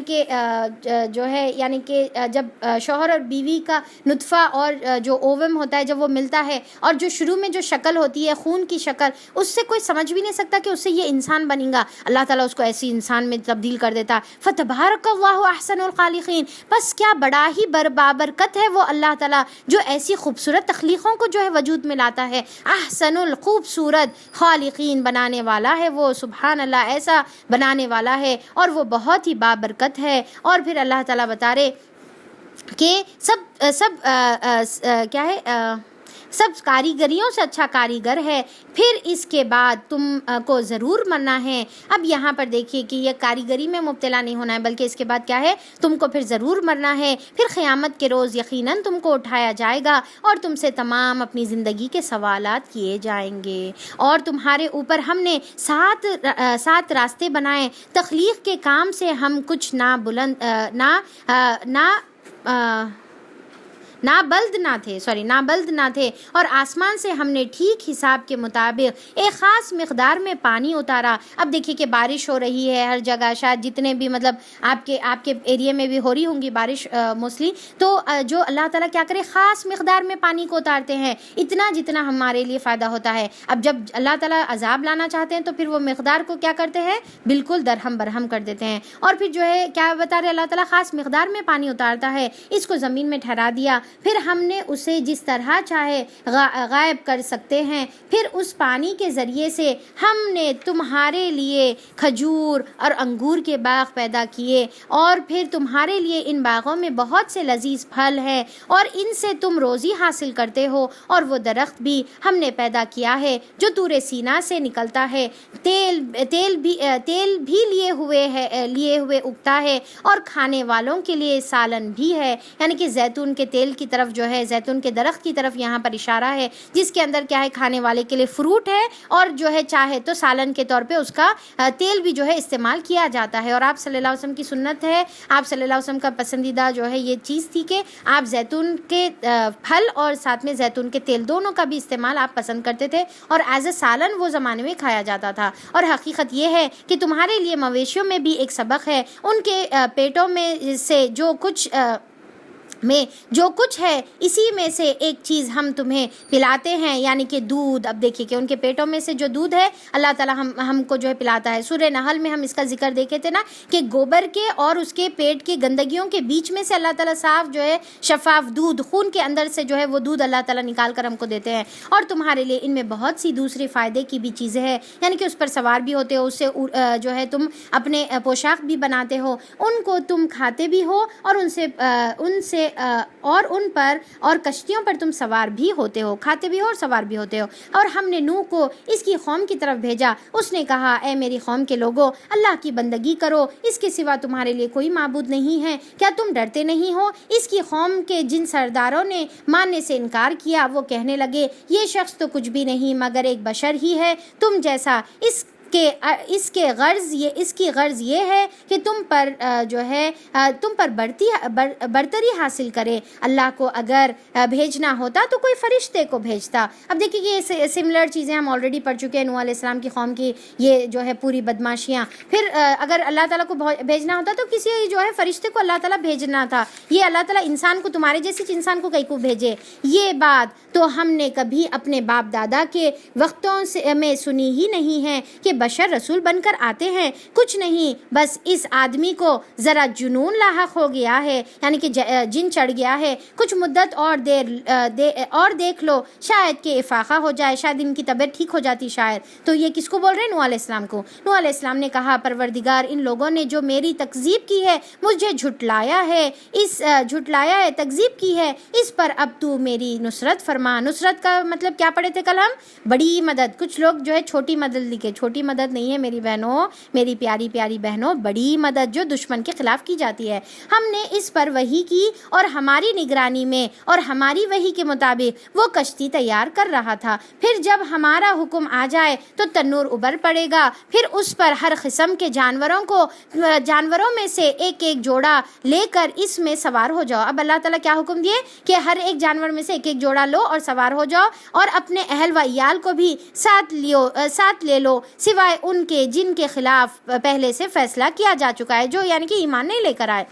کہ جب شوہر اور بیوی کا نطفہ اور جو اووم ہوتا ہے جب وہ ملتا ہے، اور جو شروع میں جو شکل ہوتی ہے خون کی شکل، اس سے کوئی سمجھ بھی نہیں سکتا کہ اس سے یہ انسان بنے گا. اللہ تعالیٰ اس کو ایسی انسان میں تبدیل کر دیتا. فتبارک اللہ احسن الخالقین. بس کیا بڑا ہی بابرکت ہے وہ اللہ تعالیٰ جو ایسی خوبصورت تخلیقوں کو جو ہے وجود میں لاتا ہے. احسن الخوبصورت خالقین، بنانے والا ہے وہ، سبحان اللہ، ایسا بنانے والا ہے اور وہ بہت ہی بابرکت ہے. اور پھر اللہ تعالیٰ بتا رہے کہ سب کاریگریوں سے اچھا کاریگر ہے. پھر اس کے بعد تم کو ضرور مرنا ہے. اب یہاں پر دیکھیے کہ یہ کاریگری میں مبتلا نہیں ہونا ہے، بلکہ اس کے بعد کیا ہے؟ تم کو پھر ضرور مرنا ہے. پھر قیامت کے روز یقیناً تم کو اٹھایا جائے گا اور تم سے تمام اپنی زندگی کے سوالات کیے جائیں گے. اور تمہارے اوپر ہم نے 7 راستے بنائے. تخلیق کے کام سے ہم کچھ نابلد نہ تھے اور آسمان سے ہم نے ٹھیک حساب کے مطابق ایک خاص مقدار میں پانی اتارا. اب دیکھیے کہ بارش ہو رہی ہے ہر جگہ، شاید جتنے بھی مطلب آپ کے ایریے میں بھی ہو رہی ہوں گی بارش موسٹلی. تو جو اللہ تعالیٰ کیا کرے، خاص مقدار میں پانی کو اتارتے ہیں، اتنا جتنا ہمارے لیے فائدہ ہوتا ہے. اب جب اللہ تعالیٰ عذاب لانا چاہتے ہیں تو پھر وہ مقدار کو کیا کرتے ہیں؟ بالکل درہم برہم کر دیتے ہیں. اور پھر جو ہے کیا بتا رہے اللہ تعالیٰ، خاص مقدار میں پانی اتارتا ہے، اس کو زمین میں ٹھہرا دیا. پھر ہم نے اسے جس طرح چاہے غائب کر سکتے ہیں. پھر اس پانی کے ذریعے سے ہم نے تمہارے لیے کھجور اور انگور کے باغ پیدا کیے، اور پھر تمہارے لیے ان باغوں میں بہت سے لذیذ پھل ہیں اور ان سے تم روزی حاصل کرتے ہو. اور وہ درخت بھی ہم نے پیدا کیا ہے جو طور سینا سے نکلتا ہے، تیل بھی لیے ہوئے اگتا ہے اور کھانے والوں کے لیے سالن بھی ہے. یعنی کہ زیتون کے تیل کی طرف جو ہے، زیتون کے درخت کی طرف یہاں پر اشارہ ہے، جس کے اندر کیا ہے، کھانے والے کے لیے فروٹ ہے، اور جو ہے چاہے تو سالن کے طور پہ اس کا تیل بھی جو ہے استعمال کیا جاتا ہے. اور آپ صلی اللہ علیہ وسلم کی سنت ہے، آپ صلی اللہ علیہ وسلم کا پسندیدہ جو ہے یہ چیز تھی کہ آپ زیتون کے پھل اور ساتھ میں زیتون کے تیل دونوں کا بھی استعمال آپ پسند کرتے تھے، اور ایز اے سالن وہ زمانے میں کھایا جاتا تھا. اور حقیقت یہ ہے کہ تمہارے لیے مویشیوں میں بھی ایک سبق ہے. ان کے پیٹوں میں سے جو کچھ ہے اسی میں سے ایک چیز ہم تمہیں پلاتے ہیں، یعنی کہ دودھ. اب دیکھیے کہ ان کے پیٹوں میں سے جو دودھ ہے اللہ تعالیٰ ہم کو جو ہے پلاتا ہے. سورہ نحل میں ہم اس کا ذکر دیکھے تھے نا کہ گوبر کے اور اس کے پیٹ کی گندگیوں کے بیچ میں سے اللہ تعالیٰ صاف جو ہے شفاف دودھ، خون کے اندر سے جو ہے وہ دودھ اللہ تعالیٰ نکال کر ہم کو دیتے ہیں. اور تمہارے لیے ان میں بہت سی دوسری فائدے کی بھی چیزیں ہیں، یعنی کہ اس پر سوار بھی ہوتے ہو، اس سے جو ہے تم اپنے پوشاک بھی بناتے ہو، ان کو تم کھاتے بھی ہو، اور ان پر اور کشتیوں پر تم سوار بھی ہوتے ہو، کھاتے بھی ہو اور سوار بھی ہوتے ہو. اور ہم نے نوح کو اس کی قوم کی طرف بھیجا. اس نے کہا، اے میری قوم کے لوگوں، اللہ کی بندگی کرو، اس کے سوا تمہارے لیے کوئی معبود نہیں ہے. کیا تم ڈرتے نہیں ہو؟ اس کی قوم کے جن سرداروں نے ماننے سے انکار کیا وہ کہنے لگے، یہ شخص تو کچھ بھی نہیں مگر ایک بشر ہی ہے تم جیسا. اس کی غرض یہ ہے کہ تم پر برتری حاصل کرے. اللہ کو اگر بھیجنا ہوتا تو کوئی فرشتے کو بھیجتا. اب دیکھیے کہ یہ سملر چیزیں ہم آلریڈی پڑھ چکے ہیں. نوح علیہ السلام کی قوم کی یہ جو ہے پوری بدماشیاں. پھر اگر اللہ تعالیٰ کو بھیجنا ہوتا تو کسی جو ہے فرشتے کو اللہ تعالیٰ بھیجنا تھا. یہ اللہ تعالیٰ انسان کو، تمہارے جیسے انسان کو کہیں کو بھیجے. یہ بات تو ہم نے کبھی اپنے باپ دادا کے وقتوں میں سنی ہی نہیں ہے کہ بشر رسول بن کر آتے ہیں، کچھ نہیں، بس اس آدمی کو ذرا جنون لاحق ہو گیا ہے، یعنی کہ جن چڑھ گیا ہے، کچھ مدت اور دیکھ لو، شاید کہ افاقہ ہو جائے، شاید ان کی طبیعت ٹھیک ہو جاتی شاید۔ تو یہ کس کو بول رہے ہیں؟ نوح علیہ السلام کو۔ نوح علیہ السلام نے کہا پروردگار، ان لوگوں نے جو میری تکذیب کی ہے، مجھے جھٹلایا ہے، تکذیب کی ہے، اس پر اب تو میری نصرت فرما۔ نصرت کا مطلب کیا پڑھے تھے کل ہم؟ بڑی مدد۔ کچھ لوگ جو ہے چھوٹی مدد لکھے، چھوٹی مدد نہیں ہے میری بہنوں، میری پیاری پیاری بہنوں، بڑی مدد جو دشمن کے خلاف کی جاتی ہے۔ ہم نے اس پر وحی کی اور ہماری نگرانی میں اور ہماری وحی کے مطابق وہ کشتی تیار کر رہا تھا، پھر جب ہمارا حکم آ جائے تو تنور ابھر پڑے گا، پھر اس پر ہر قسم کے جانوروں میں سے ایک ایک جوڑا لے کر اس میں سوار ہو جاؤ۔ اب اللہ تعالیٰ کیا حکم دیے کہ ہر ایک جانور میں سے ایک ایک جوڑا لو اور سوار ہو جاؤ، اور اپنے اہل و عیال کو بھی ساتھ لے لو، سوائے ان کے جن کے خلاف پہلے سے فیصلہ کیا جا چکا ہے، جو یعنی کہ ایمان نہیں لے کر آئے۔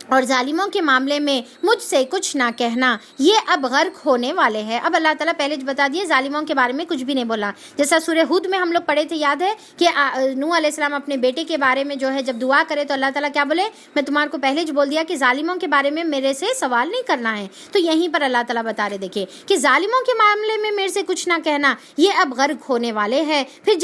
اور ظالموں کے معاملے میں مجھ سے کچھ نہ کہنا، یہ اب غرق ہونے والے ہیں۔ اب اللہ تعالیٰ پہلے بتا دیے ظالموں کے بارے میں کچھ بھی نہیں بولا۔ جیسا سورہ ہود میں ہم لوگ پڑھے تھے، یاد ہے کہ نوح علیہ السلام اپنے بیٹے کے بارے میں جو ہے جب دعا کرے تو اللہ تعالیٰ کیا بولے؟ میں تمہارے کو پہلے جو بول دیا کہ ظالموں کے بارے میں میرے سے سوال نہیں کرنا ہے۔ تو یہیں پر اللہ تعالیٰ بتا رہے دیکھیں کہ ظالموں کے معاملے میں میرے سے کچھ نہ کہنا، یہ اب غرق ہونے والے ہیں۔ پھر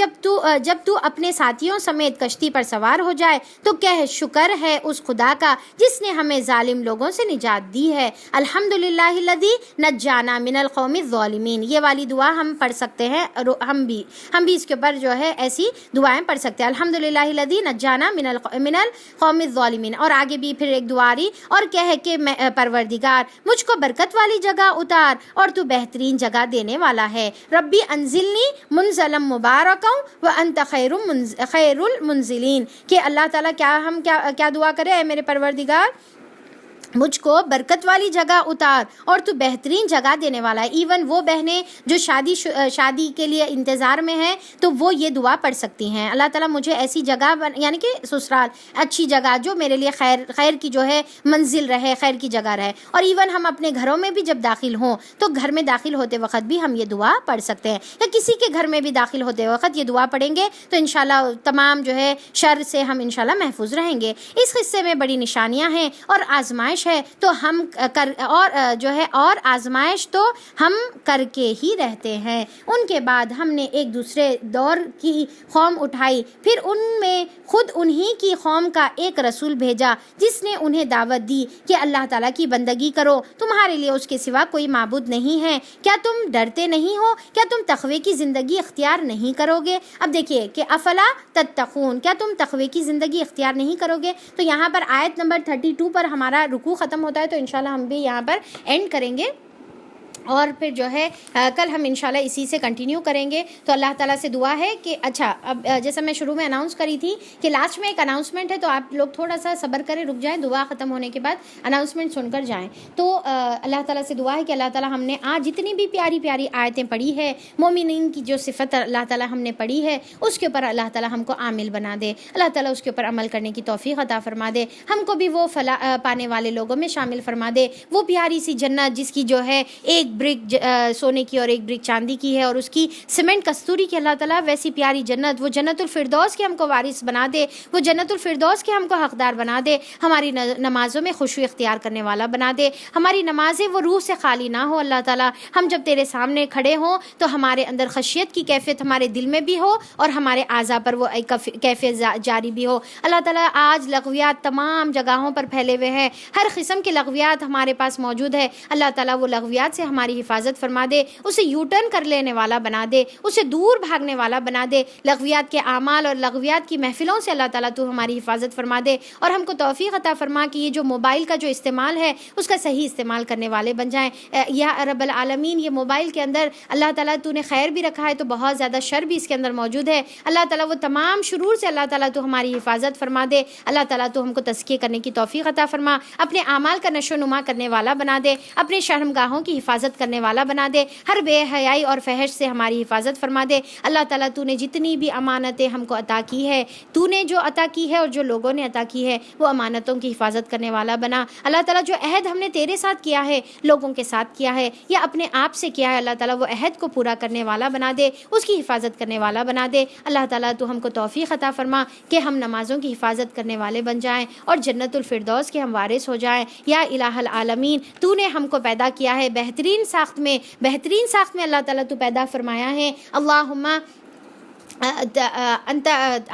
جب تو اپنے ساتھیوں سمیت کشتی پر سوار ہو جائے تو کہہ شکر ہے اس خدا کا جس نے ہمیں ظالم لوگوں سے نجات دی ہے۔ الحمدللہ الذی نجانا من القوم الظالمین، یہ والی دعا ہم پڑھ سکتے ہیں، ہم بھی اس کے اوپر جو ہے ایسی دعائیں پڑھ سکتے ہیں۔ الحمدللہ الذی نجانا من القوم الظالمین، اور آگے بھی پھر ایک دعا رہی، اور کہے کہ پروردگار مجھ کو برکت والی جگہ اتار اور تو بہترین جگہ دینے والا ہے۔ ربی انزلنی منزلا مبارکا وانت خیر المنزلین، کہ اللہ تعالیٰ کیا دعا کرے؟ اے میرے پروردگار مجھ کو برکت والی جگہ اتار اور تو بہترین جگہ دینے والا ہے۔ ایون وہ بہنیں جو شادی کے لیے انتظار میں ہیں تو وہ یہ دعا پڑھ سکتی ہیں، اللہ تعالیٰ مجھے ایسی جگہ یعنی کہ سسرال، اچھی جگہ جو میرے لیے خیر کی جو ہے منزل رہے، خیر کی جگہ رہے۔ اور ایون ہم اپنے گھروں میں بھی جب داخل ہوں تو گھر میں داخل ہوتے وقت بھی ہم یہ دعا پڑھ سکتے ہیں، یا کسی کے گھر میں بھی داخل ہوتے وقت یہ دعا پڑھیں گے تو انشاءاللہ تمام جو ہے شر سے ہم انشاءاللہ محفوظ رہیں گے۔ اس قصے میں بڑی نشانیاں ہیں اور آزمائش ہے تو ہم اور آزمائش تو ہم کر کے ہی رہتے ہیں۔ ان کے بعد ہم نے ایک دوسرے دور کی قوم اٹھائی، پھر ان میں خود انہی کی قوم کا ایک رسول بھیجا جس نے انہیں دعوت دی کہ اللہ تعالیٰ کی بندگی کرو، تمہارے لیے اس کے سوا کوئی معبود نہیں ہے، کیا تم ڈرتے نہیں ہو؟ کیا تم تقوی کی زندگی اختیار نہیں کرو گے؟ اب دیکھیے کہ افلا تتقون، کیا تم تقوی کی زندگی اختیار نہیں کرو گے؟ تو یہاں پر آیت نمبر 32 پر ہمارا رکوع ختم ہوتا ہے، تو انشاءاللہ ہم بھی یہاں پر اینڈ کریں گے، اور پھر جو ہے کل ہم انشاءاللہ اسی سے کنٹینیو کریں گے۔ تو اللہ تعالیٰ سے دعا ہے کہ اچھا، اب جیسا میں شروع میں اناؤنس کری تھی کہ لاسٹ میں ایک اناؤنسمنٹ ہے، تو آپ لوگ تھوڑا سا صبر کریں، رک جائیں، دعا ختم ہونے کے بعد اناؤنسمنٹ سن کر جائیں۔ تو اللہ تعالیٰ سے دعا ہے کہ اللہ تعالیٰ ہم نے آج جتنی بھی پیاری پیاری آیتیں پڑھی ہے، مومنین کی جو صفت اللہ تعالیٰ ہم نے پڑھی ہے، اس کے اوپر اللہ تعالیٰ ہم کو عامل بنا دے، اللہ تعالیٰ اس کے اوپر عمل کرنے کی توفیق عطا فرما دے، ہم کو بھی وہ فلاح پانے والے لوگوں میں شامل فرما دے، وہ پیاری سی جنت جس کی جو ہے ایک برک سونے کی اور ایک برک چاندی کی ہے، اور اس کی سیمنٹ کستوری کی اللہ تعالیٰ ویسی پیاری جنت، وہ جنت الفردوس کے ہم کو وارث بنا دے، وہ جنت الفردوس کے ہم کو حقدار بنا دے، ہماری نمازوں میں خشوع اختیار کرنے والا بنا دے، ہماری نمازیں وہ روح سے خالی نہ ہو اللہ تعالیٰ، ہم جب تیرے سامنے کھڑے ہوں تو ہمارے اندر خشیت کی کیفیت ہمارے دل میں بھی ہو اور ہمارے اعضاء پر وہ کیفیت جاری بھی ہو۔ اللہ تعالیٰ آج لغویات تمام جگہوں پر پھیلے ہوئے ہیں، ہر قسم کے لغویات ہمارے پاس موجود ہے، اللہ تعالیٰ وہ لغویات سے ہماری حفاظت فرما دے، اسے یو ٹرن کر لینے والا بنا دے، اسے دور بھاگنے والا بنا دے، لغویات کے اعمال اور لغویات کی محفلوں سے اللہ تعالیٰ تو ہماری حفاظت فرما دے، اور ہم کو توفیق عطا فرما کہ یہ جو موبائل کا جو استعمال ہے اس کا صحیح استعمال کرنے والے بن جائیں۔ یا رب العالمین، یہ موبائل کے اندر اللہ تعالیٰ تو نے خیر بھی رکھا ہے تو بہت زیادہ شر بھی اس کے اندر موجود ہے، اللہ تعالیٰ وہ تمام شرور سے اللہ تعالیٰ تو ہماری حفاظت فرما دے، اللہ تعالیٰ تو ہم کو تزکیہ کرنے کی توفیق عطا فرما، اپنے اعمال کا نشو و نما کرنے والا بنا دے، اپنے شرمگاہوں کی حفاظت حفاظت کرنے والا بنا دے، ہر بے حیائی اور فحش سے ہماری حفاظت فرما دے۔ اللہ تعالیٰ تو نے جتنی بھی امانتیں ہم کو عطا کی ہے، تو نے جو عطا کی ہے اور جو لوگوں نے عطا کی ہے، وہ امانتوں کی حفاظت کرنے والا بنا۔ اللہ تعالیٰ جو عہد ہم نے تیرے ساتھ کیا ہے، لوگوں کے ساتھ کیا ہے یا اپنے آپ سے کیا ہے، اللہ تعالیٰ وہ عہد کو پورا کرنے والا بنا دے، اس کی حفاظت کرنے والا بنا دے۔ اللہ تعالیٰ تو ہم کو توفیق عطا فرما کہ ہم نمازوں کی حفاظت کرنے والے بن جائیں اور جنت الفردوس کے ہم وارث ہو جائیں۔ یا الہ العالمین، تو نے ہم کو پیدا کیا ہے بہترین ساخت میں اللہ تعالیٰ تو پیدا فرمایا ہے۔ اللہم انت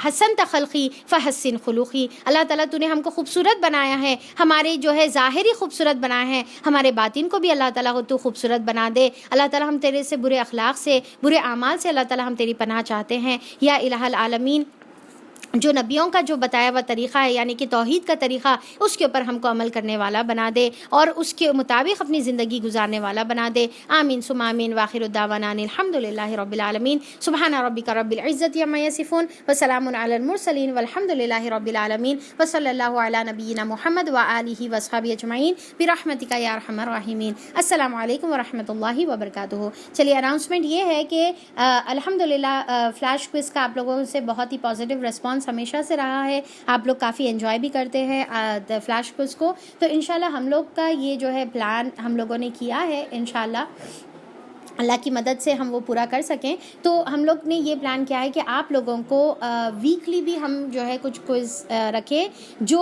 حسنت خلقی فحسن خلقی، اللہ تعالیٰ تو نے ہم کو خوبصورت بنایا ہے، ہمارے جو ہے ظاہری خوبصورت بنایا ہے، ہمارے باطن کو بھی اللہ تعالیٰ کو تو خوبصورت بنا دے۔ اللہ تعالیٰ ہم تیرے سے برے اخلاق سے، برے اعمال سے اللہ تعالیٰ ہم تیری پناہ چاہتے ہیں۔ یا الہ العالمین، جو نبیوں کا جو بتایا ہوا طریقہ ہے یعنی کہ توحید کا طریقہ، اس کے اوپر ہم کو عمل کرنے والا بنا دے اور اس کے مطابق اپنی زندگی گزارنے والا بنا دے۔ آمین ثم آمین، وآخر الدعوانا الحمد للہ رب العالمین۔ سبحان ربک رب العزۃ عما یصفون وسلام علی المرسلین والحمد للہ رب العالمین، وصلی اللہ علی نبینا محمد وآلہ وصحبہ اجمعین برحمتک یا ارحم الراحمین۔ السلام علیکم ورحمۃ اللہ وبرکاتہ۔ چلیے اناؤنسمنٹ یہ ہے کہ الحمدللہ فلیش کوئز کا آپ لوگوں سے بہت ہی پازیٹیو رسپانس ہمیشہ سے رہا ہے، آپ لوگ کافی انجوائے بھی کرتے ہیں فلیش کوئز کو، تو انشاءاللہ ہم لوگ کا یہ جو ہے پلان ہم لوگوں نے کیا ہے، انشاءاللہ اللہ کی مدد سے ہم وہ پورا کر سکیں۔ تو ہم لوگ نے یہ پلان کیا ہے کہ آپ لوگوں کو ویکلی بھی ہم جو ہے کچھ کوئز رکھیں جو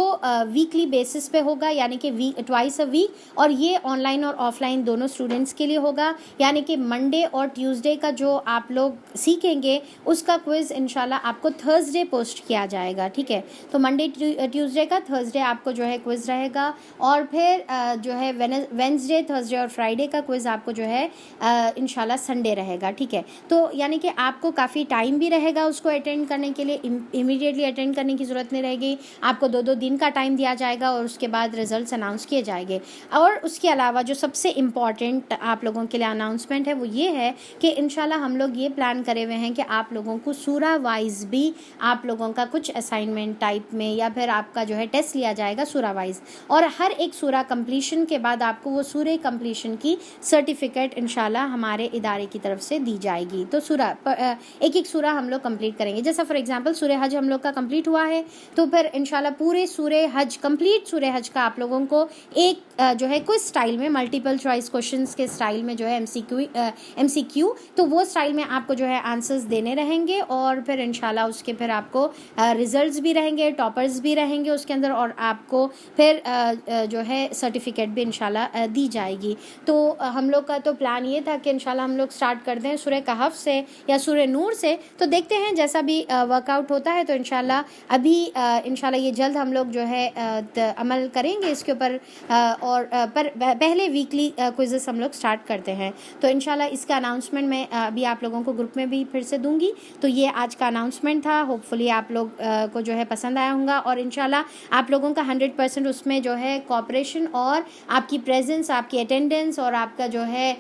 ویکلی بیسس پہ ہوگا، یعنی کہ ٹوائس اے ویک، اور یہ آن لائن اور آف لائن دونوں اسٹوڈنٹس کے لیے ہوگا، یعنی کہ منڈے اور ٹیوزڈے کا جو آپ لوگ سیکھیں گے اس کا کوئز انشاءاللہ آپ کو تھرسڈے پوسٹ کیا جائے گا، ٹھیک ہے؟ تو منڈے ٹیوزڈے کا، تھرسڈے آپ کو جو ہے کوئز رہے گا، اور پھر جو ہے وینسڈے، تھرسڈے اور فرائیڈے کا کوئز آپ کو جو ہے انشاءاللہ سنڈے رہے گا، ٹھیک ہے؟ تو یعنی کہ آپ کو کافی ٹائم بھی رہے گا اس کو اٹینڈ کرنے کے لیے، امیڈیٹلی اٹینڈ کرنے کی ضرورت نہیں رہے گی، آپ کو 2 دن کا ٹائم دیا جائے گا اور اس کے بعد ریزلٹس اناؤنس کیے جائیں گے۔ اور اس کے علاوہ جو سب سے امپورٹنٹ آپ لوگوں کے لیے اناؤنسمنٹ ہے وہ یہ ہے کہ انشاءاللہ ہم لوگ یہ پلان کرے ہوئے ہیں کہ آپ لوگوں کو سورہ وائز بھی آپ لوگوں کا کچھ اسائنمنٹ ٹائپ میں یا پھر آپ کا جو ہے ٹیسٹ لیا جائے گا سورہ وائز، اور ہر ایک سورہ کمپلیشن کے بعد آپ کو وہ سورہ کمپلیشن کی سرٹیفکیٹ انشاءاللہ ہمارے ادارے کی طرف سے دی جائے گی۔ تو سورہ ایک سورہ ہم لوگ کمپلیٹ کریں گے، جیسا فار ایگزامپل سورہ حج ہم لوگ کا کمپلیٹ ہوا ہے، تو پھر انشاءاللہ پورے سورہ حج، کمپلیٹ سورہ حج کا آپ لوگوں کو ایک جو ہے کوئی اسٹائل میں، ملٹیپل چوائس کوشچنس کے اسٹائل میں جو ہے ایم سی کیو، تو وہ اسٹائل میں آپ کو جو ہے آنسرز دینے رہیں گے، اور پھر انشاءاللہ اس کے پھر آپ کو ریزلٹس بھی رہیں گے، ٹاپرز بھی رہیں گے اس کے اندر، اور آپ کو پھر جو ہے سرٹیفکیٹ بھی انشاءاللہ دی جائے گی۔ تو ہم لوگ کا تو پلان یہ تھا کہ انشاءاللہ ہم لوگ سٹارٹ کر دیں سورہ کہف سے یا سورہ نور سے، تو دیکھتے ہیں جیسا بھی ورک آؤٹ ہوتا ہے، تو انشاءاللہ ابھی انشاءاللہ یہ جلد ہم لوگ جو ہے عمل کریں گے اس کے اوپر، اور پر پہلے ویکلی کوئزز ہم لوگ سٹارٹ کرتے ہیں۔ تو انشاءاللہ اس کا اناؤنسمنٹ میں ابھی آپ لوگوں کو گروپ میں بھی پھر سے دوں گی۔ تو یہ آج کا اناؤنسمنٹ تھا، ہوپ فلی آپ لوگ کو جو ہے پسند آیا ہوگا، اور انشاءاللہ آپ لوگوں کا 100% اس میں جو ہے کوآپریشن اور آپ کی پریزنس، آپ کی اٹینڈنس اور آپ کا جو ہے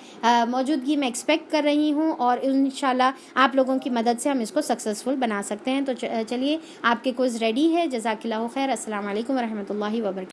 موجودگی میں ایکسپیکٹ کر رہی ہوں، اور انشاءاللہ آپ لوگوں کی مدد سے ہم اس کو سکسیزفل بنا سکتے ہیں۔ تو چلیے آپ کے کوئز ریڈی ہے۔ جزاک اللہ خیر۔ السلام علیکم ورحمۃ اللہ وبرکاتہ۔